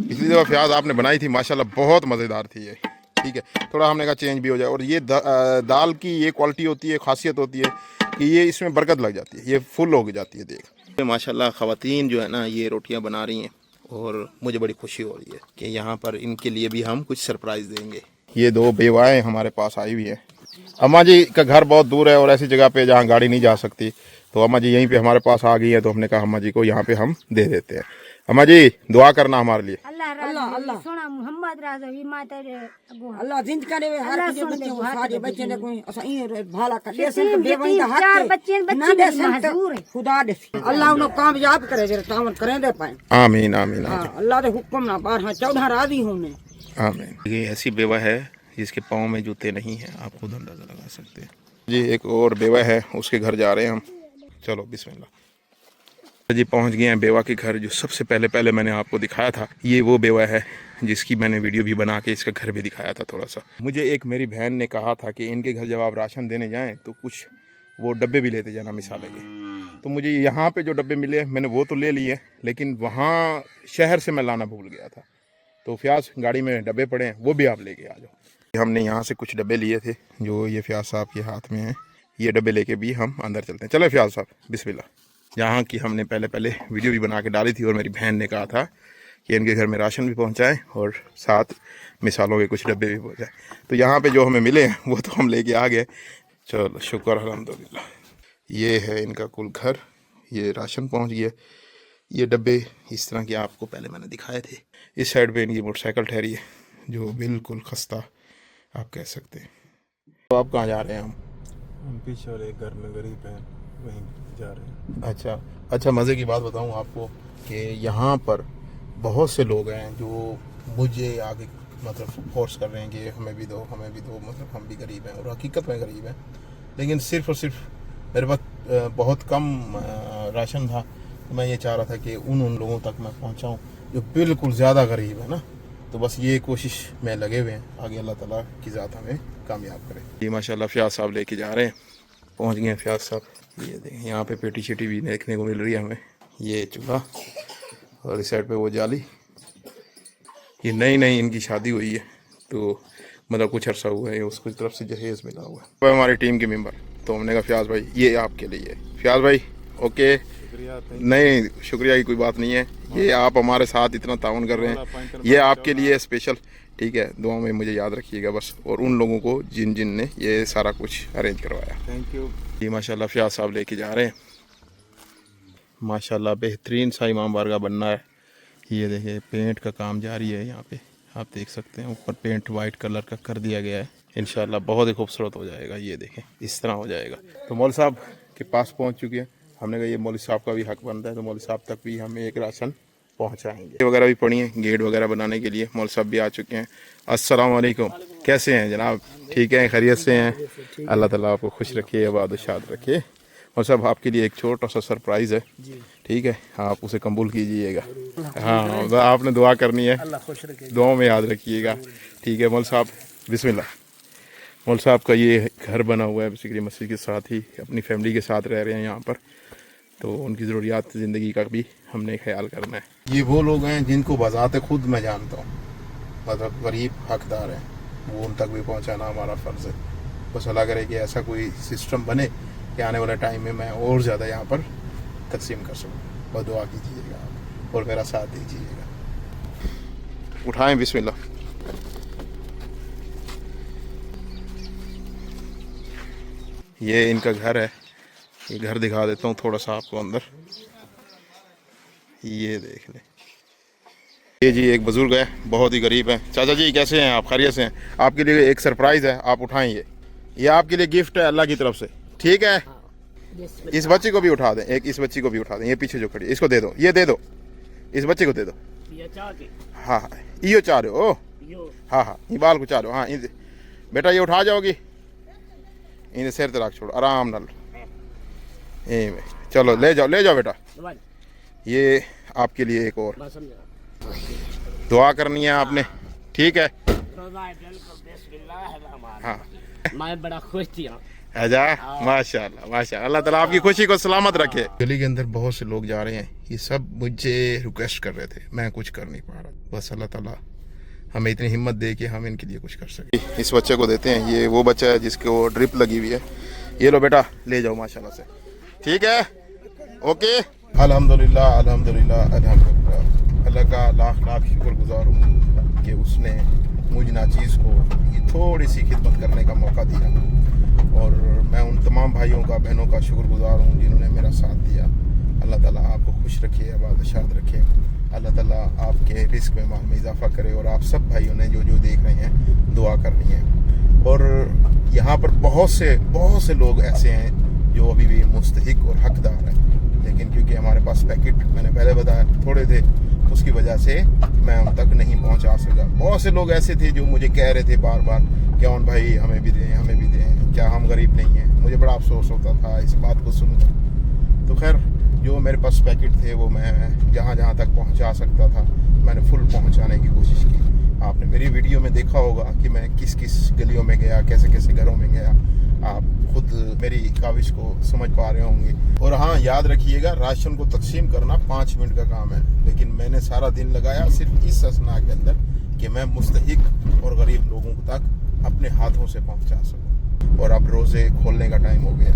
पिछली दफ़ा फ्याज आपने बनाई थी माशाल्लाह बहुत मज़ेदार थी ये, ठीक है, थोड़ा हमने कहा चेंज भी हो जाए। और ये दाल की ये क्वालिटी होती है, खासियत होती है कि ये इसमें बरकत लग जाती है, ये फुल हो जाती है। देख माशाल्लाह ख़वातीन जो है ना ये रोटियां बना रही हैं, और मुझे बड़ी खुशी हो रही है कि यहाँ पर इनके लिए भी हम कुछ सरप्राइज़ देंगे। ये दो बेवाएँ हमारे पास आई हुई हैं। अम्मा जी का घर बहुत दूर है और ऐसी जगह पे जहाँ गाड़ी नहीं जा सकती, तो अम्मा जी यहीं पे हमारे पास आ गई है, तो हमने कहा अम्मा जी को यहाँ पे हम दे देते हैं। अम्मा जी दुआ करना हमारे लिए। अल्लाह सोना मोहम्मद राज़वी माता रे अल्लाह जिंद करे वे हर के बच्चे को सारे बच्चे ने कोई असा ई भाला कर दे तीन संत बेवई दा हक चार बच्चे ना दे संत महजूर है। खुदा दे अल्लाह उनको कामयाब करे जरा तामन करे दे पाए। आमीन आमीन हां अल्लाह दे हुक्म ना 12 14 राजी हूं मैं। आमीन। ये ऐसी बेवा है जिसके पाँव में जूते नहीं हैं, आप खुद अंदाजा लगा सकते हैं जी। एक और बेवा है, उसके घर जा रहे हैं हम, चलो बिस्मिल्लाह जी। पहुंच गए हैं बेवा के घर, जो सबसे पहले मैंने आपको दिखाया था। ये वो बेवा है जिसकी मैंने वीडियो भी बना के इसका घर भी दिखाया था थोड़ा सा। मुझे एक मेरी बहन ने कहा था कि इनके घर जब आप राशन देने जाएं तो कुछ वो डब्बे भी लेते जाना मिसाल के। तो मुझे यहाँ पे जो डब्बे मिले मैंने वो तो ले लिए, लेकिन वहाँ शहर से मैं लाना भूल गया था। तो फ्याज गाड़ी में डब्बे पड़े हैं, वो भी आप लेके आ जाओ। हमने यहाँ से कुछ डब्बे लिए थे जो ये फ्याज साहब के हाथ में हैं। ये डब्बे लेके भी हम अंदर चलते हैं। चलो फ्याज साहब बिस्मिल्लाह। जहाँ की हमने पहले वीडियो भी बना के डाली थी, और मेरी बहन ने कहा था कि इनके घर में राशन भी पहुँचाएँ और साथ मिसालों के कुछ डब्बे भी पहुँचाएँ। तो यहाँ पे जो हमें मिले हैं वो तो हम लेके आ गए। चलो शुक्र अल्हम्दुलिल्लाह। ये है इनका कुल घर, ये राशन पहुँच गया। ये डब्बे इस तरह के आपको पहले मैंने दिखाए थे। इस साइड पे इनकी मोटरसाइकिल ठहरी है जो बिल्कुल खस्ता आप कह सकते हैं। तो आप कहाँ जा रहे हैं? हम पीछे वाले घर में गरीब हैं, वहीं जा रहे हैं। अच्छा, मज़े की बात बताऊं आपको कि यहाँ पर बहुत से लोग हैं जो मुझे आगे मतलब फोर्स कर रहे हैं कि हमें भी दो, मतलब हम भी गरीब हैं और हकीकत में गरीब हैं, लेकिन सिर्फ़ और सिर्फ मेरे पास बहुत कम राशन था। तो मैं ये चाह रहा था कि उन लोगों तक मैं पहुंचाऊं जो बिल्कुल ज़्यादा गरीब है ना। तो बस ये कोशिश में लगे हुए हैं, आगे अल्लाह ताला की ज़ात हमें कामयाब करे। जी माशाल्लाह फ़याज़ साहब लेके जा रहे हैं, पहुंच गए हैं फ़याज़ साहब। ये देखें यहाँ पे पेटी शेटी भी देखने को मिल रही है हमें। ये चूल्हा और इस साइड पे वो जाली। ये नई इनकी शादी हुई है, तो मतलब कुछ अर्सा हुआ है, उसकी तरफ से जहेज़ मिला हुआ है। तो हमारी टीम के मेंबर, तो हमने कहा फ़याज़ भाई ये आपके लिए। फ़याज़ भाई ओके, नहीं शुक्रिया की कोई बात नहीं है, ये आप हमारे साथ इतना ताउन कर रहे हैं, ये आपके लिए स्पेशल। ठीक है, दुआ में मुझे याद रखिएगा बस, और उन लोगों को जिन ने ये सारा कुछ अरेंज करवाया। थैंक यू जी माशाल्लाह फ़याज़ साहब लेके जा रहे हैं। माशाल्लाह बेहतरीन सा इमाम बारगाह बनना है। ये देखिए पेंट का काम जारी है, यहाँ पे आप देख सकते हैं ऊपर पेंट वाइट कलर का कर दिया गया है। इंशाल्लाह बहुत ही खूबसूरत हो जाएगा। ये देखें इस तरह हो जाएगा। तो मौलवी साहब के पास पहुँच चुके हैं, हमने कहा ये मौलवी साहब का भी हक बनता है, तो मौलवी साहब तक भी हम एक राशन पहुँचाएँगे। वगैरह भी पड़ी हैं गेट वगैरह बनाने के लिए, मौलवी साहब भी आ चुके हैं। अस्सलाम वालेकुम, कैसे हैं जनाब? ठीक है, खैरियत से हैं? अल्लाह ताला आपको खुश रखे, आबाद शाद रखे। और सब आपके लिए एक छोटा सा सरप्राइज़ है, ठीक है, आप उसे कबूल कीजिएगा। हाँ आपने दुआ करनी है, दुआ में याद रखिएगा, ठीक है। मौल साहब बिस्मिल्लाह। मौल साहब का ये घर बना हुआ है बेसिकली मस्जिद के साथ ही, अपनी फैमिली के साथ रह रहे हैं यहाँ पर, तो उनकी ज़रूरियात ज़िंदगी का भी हमने ख्याल करना है। ये वो लोग हैं जिनको बज़ाते खुद मैं जानता हूँ, मतलब गरीब हकदार हैं, वो उन तक भी पहुँचाना हमारा फ़र्ज़ है। बस अल्लाह करे कि ऐसा कोई सिस्टम बने कि आने वाले टाइम में मैं और ज़्यादा यहाँ पर तकसीम कर सकूँ। बहुत दुआ कीजिएगा आप और मेरा साथ दीजिएगा। उठाएं बिस्मिल्लाह। ये इनका घर है, ये घर दिखा देता हूँ थोड़ा सा आपको अंदर। ये देख लें, ये जी एक बुजुर्ग है, बहुत ही गरीब है। चाचा जी कैसे हैं आप? खैरियत से हैं? आपके लिए एक सरप्राइज़ है, आप उठाएं। ये आपके लिए गिफ्ट है अल्लाह की तरफ से, ठीक है। इस बच्ची को भी उठा दें, एक इस बच्ची को भी उठा दें, ये पीछे जो खड़ी है इसको दे दो, ये दे दो, इस बच्चे को दे दो। हाँ हाँ इो चाह रहे हो? हाँ हाँ ये बाल को चाह रहे हो? हाँ बेटा ये उठा जाओगी, इन्हें सिर ते रख छोड़ो आराम नाल। चलो ले जाओ बेटा। ये आपके लिए एक और दुआ करनी है आपने, ठीक है। हाँ मैं बड़ा खुश थी। आजा माशाल्लाह माशाल्लाह, अल्लाह ताला आपकी खुशी को सलामत रखे। गली के अंदर बहुत से लोग जा रहे हैं, ये सब मुझे रिक्वेस्ट कर रहे थे, मैं कुछ कर नहीं पा रहा। बस अल्लाह ताला हमें इतनी हिम्मत दे कि हम इनके लिए कुछ कर सके। इस बच्चे को देते हैं, ये वो बच्चा है जिसको ड्रिप लगी हुई है। ये लो बेटा ले जाओ माशाल्लाह से, ठीक है ओके। अल्हम्दुलिल्लाह अल्हम्दुलिल्लाह अल्हम्दुलिल्लाह, अल्लाह का लाख लाख शुक्रगुजार हूँ कि उसने मुझ नाचीज़ को ये थोड़ी सी खिदमत करने का मौका दिया, और मैं उन तमाम भाइयों का बहनों का शुक्रगुजार हूँ जिन्होंने मेरा साथ दिया। अल्लाह ताला आपको खुश रखे, आबाद शाद रखे। अल्लाह ताला आपके रिस्क में माल में इजाफा करे, और आप सब भाइयों ने जो देख रहे हैं दुआ करनी है। और यहाँ पर बहुत से लोग ऐसे हैं जो अभी भी मुस्तहिक और हकदार हैं, लेकिन क्योंकि हमारे पास पैकेट मैंने पहले बताया थोड़े थे, उसकी वजह से मैं उन तक नहीं पहुँचा सका। बहुत से लोग ऐसे थे जो मुझे कह रहे थे बार बार कि कौन भाई हमें भी दें, क्या हम गरीब नहीं हैं। मुझे बड़ा अफसोस होता था इस बात को सुनकर। तो खैर जो मेरे पास पैकेट थे वो मैं जहाँ तक पहुँचा सकता था मैंने फुल पहुँचाने की कोशिश की। आपने मेरी वीडियो में देखा होगा कि मैं किस गलियों में गया, कैसे घरों में गया। आप खुद मेरी काविश को समझ पा रहे होंगे। और हाँ याद रखिएगा, राशन को तकसीम करना 5 मिनट का काम है, लेकिन मैंने सारा दिन लगाया सिर्फ इस असना के अंदर कि मैं मुस्तहिक और गरीब लोगों तक अपने हाथों से पहुँचा सकूँ। और अब रोज़े खोलने का टाइम हो गया,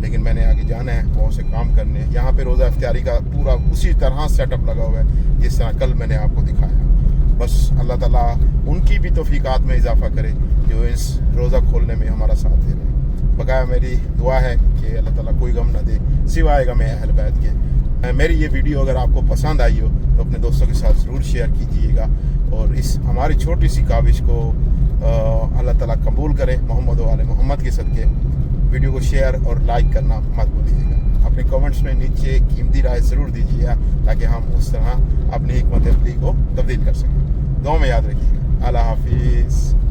लेकिन मैंने आगे जाना है, बहुत से काम करने हैं। यहाँ पे रोज़ा इफ्तारी का पूरा उसी तरह सेटअप लगा हुआ है जिस तरह कल मैंने आपको दिखाया। बस अल्लाह ताला उनकी भी तौफीकात में इजाफा करे जो इस रोज़ा खोलने में हमारा साथ दे रहे हैं। बकाया मेरी दुआ है कि अल्लाह ताला कोई गम ना दे सिवाय गम अहल बैत के। मेरी ये वीडियो अगर आपको पसंद आई हो तो अपने दोस्तों के साथ ज़रूर शेयर कीजिएगा, और इस हमारी छोटी सी काविश को अल्लाह ताला कबूल करे। मोहम्मद वाले मोहम्मद के सदके वीडियो को शेयर और लाइक करना मत भूलिएगा। अपने कमेंट्स में नीचे कीमती राय ज़रूर दीजिएगा ताकि हम उस तरह अपनी हिकमत अमली को तब्दील कर सकें। दुआ में याद रखिएगा। अल्लाह हाफिज़।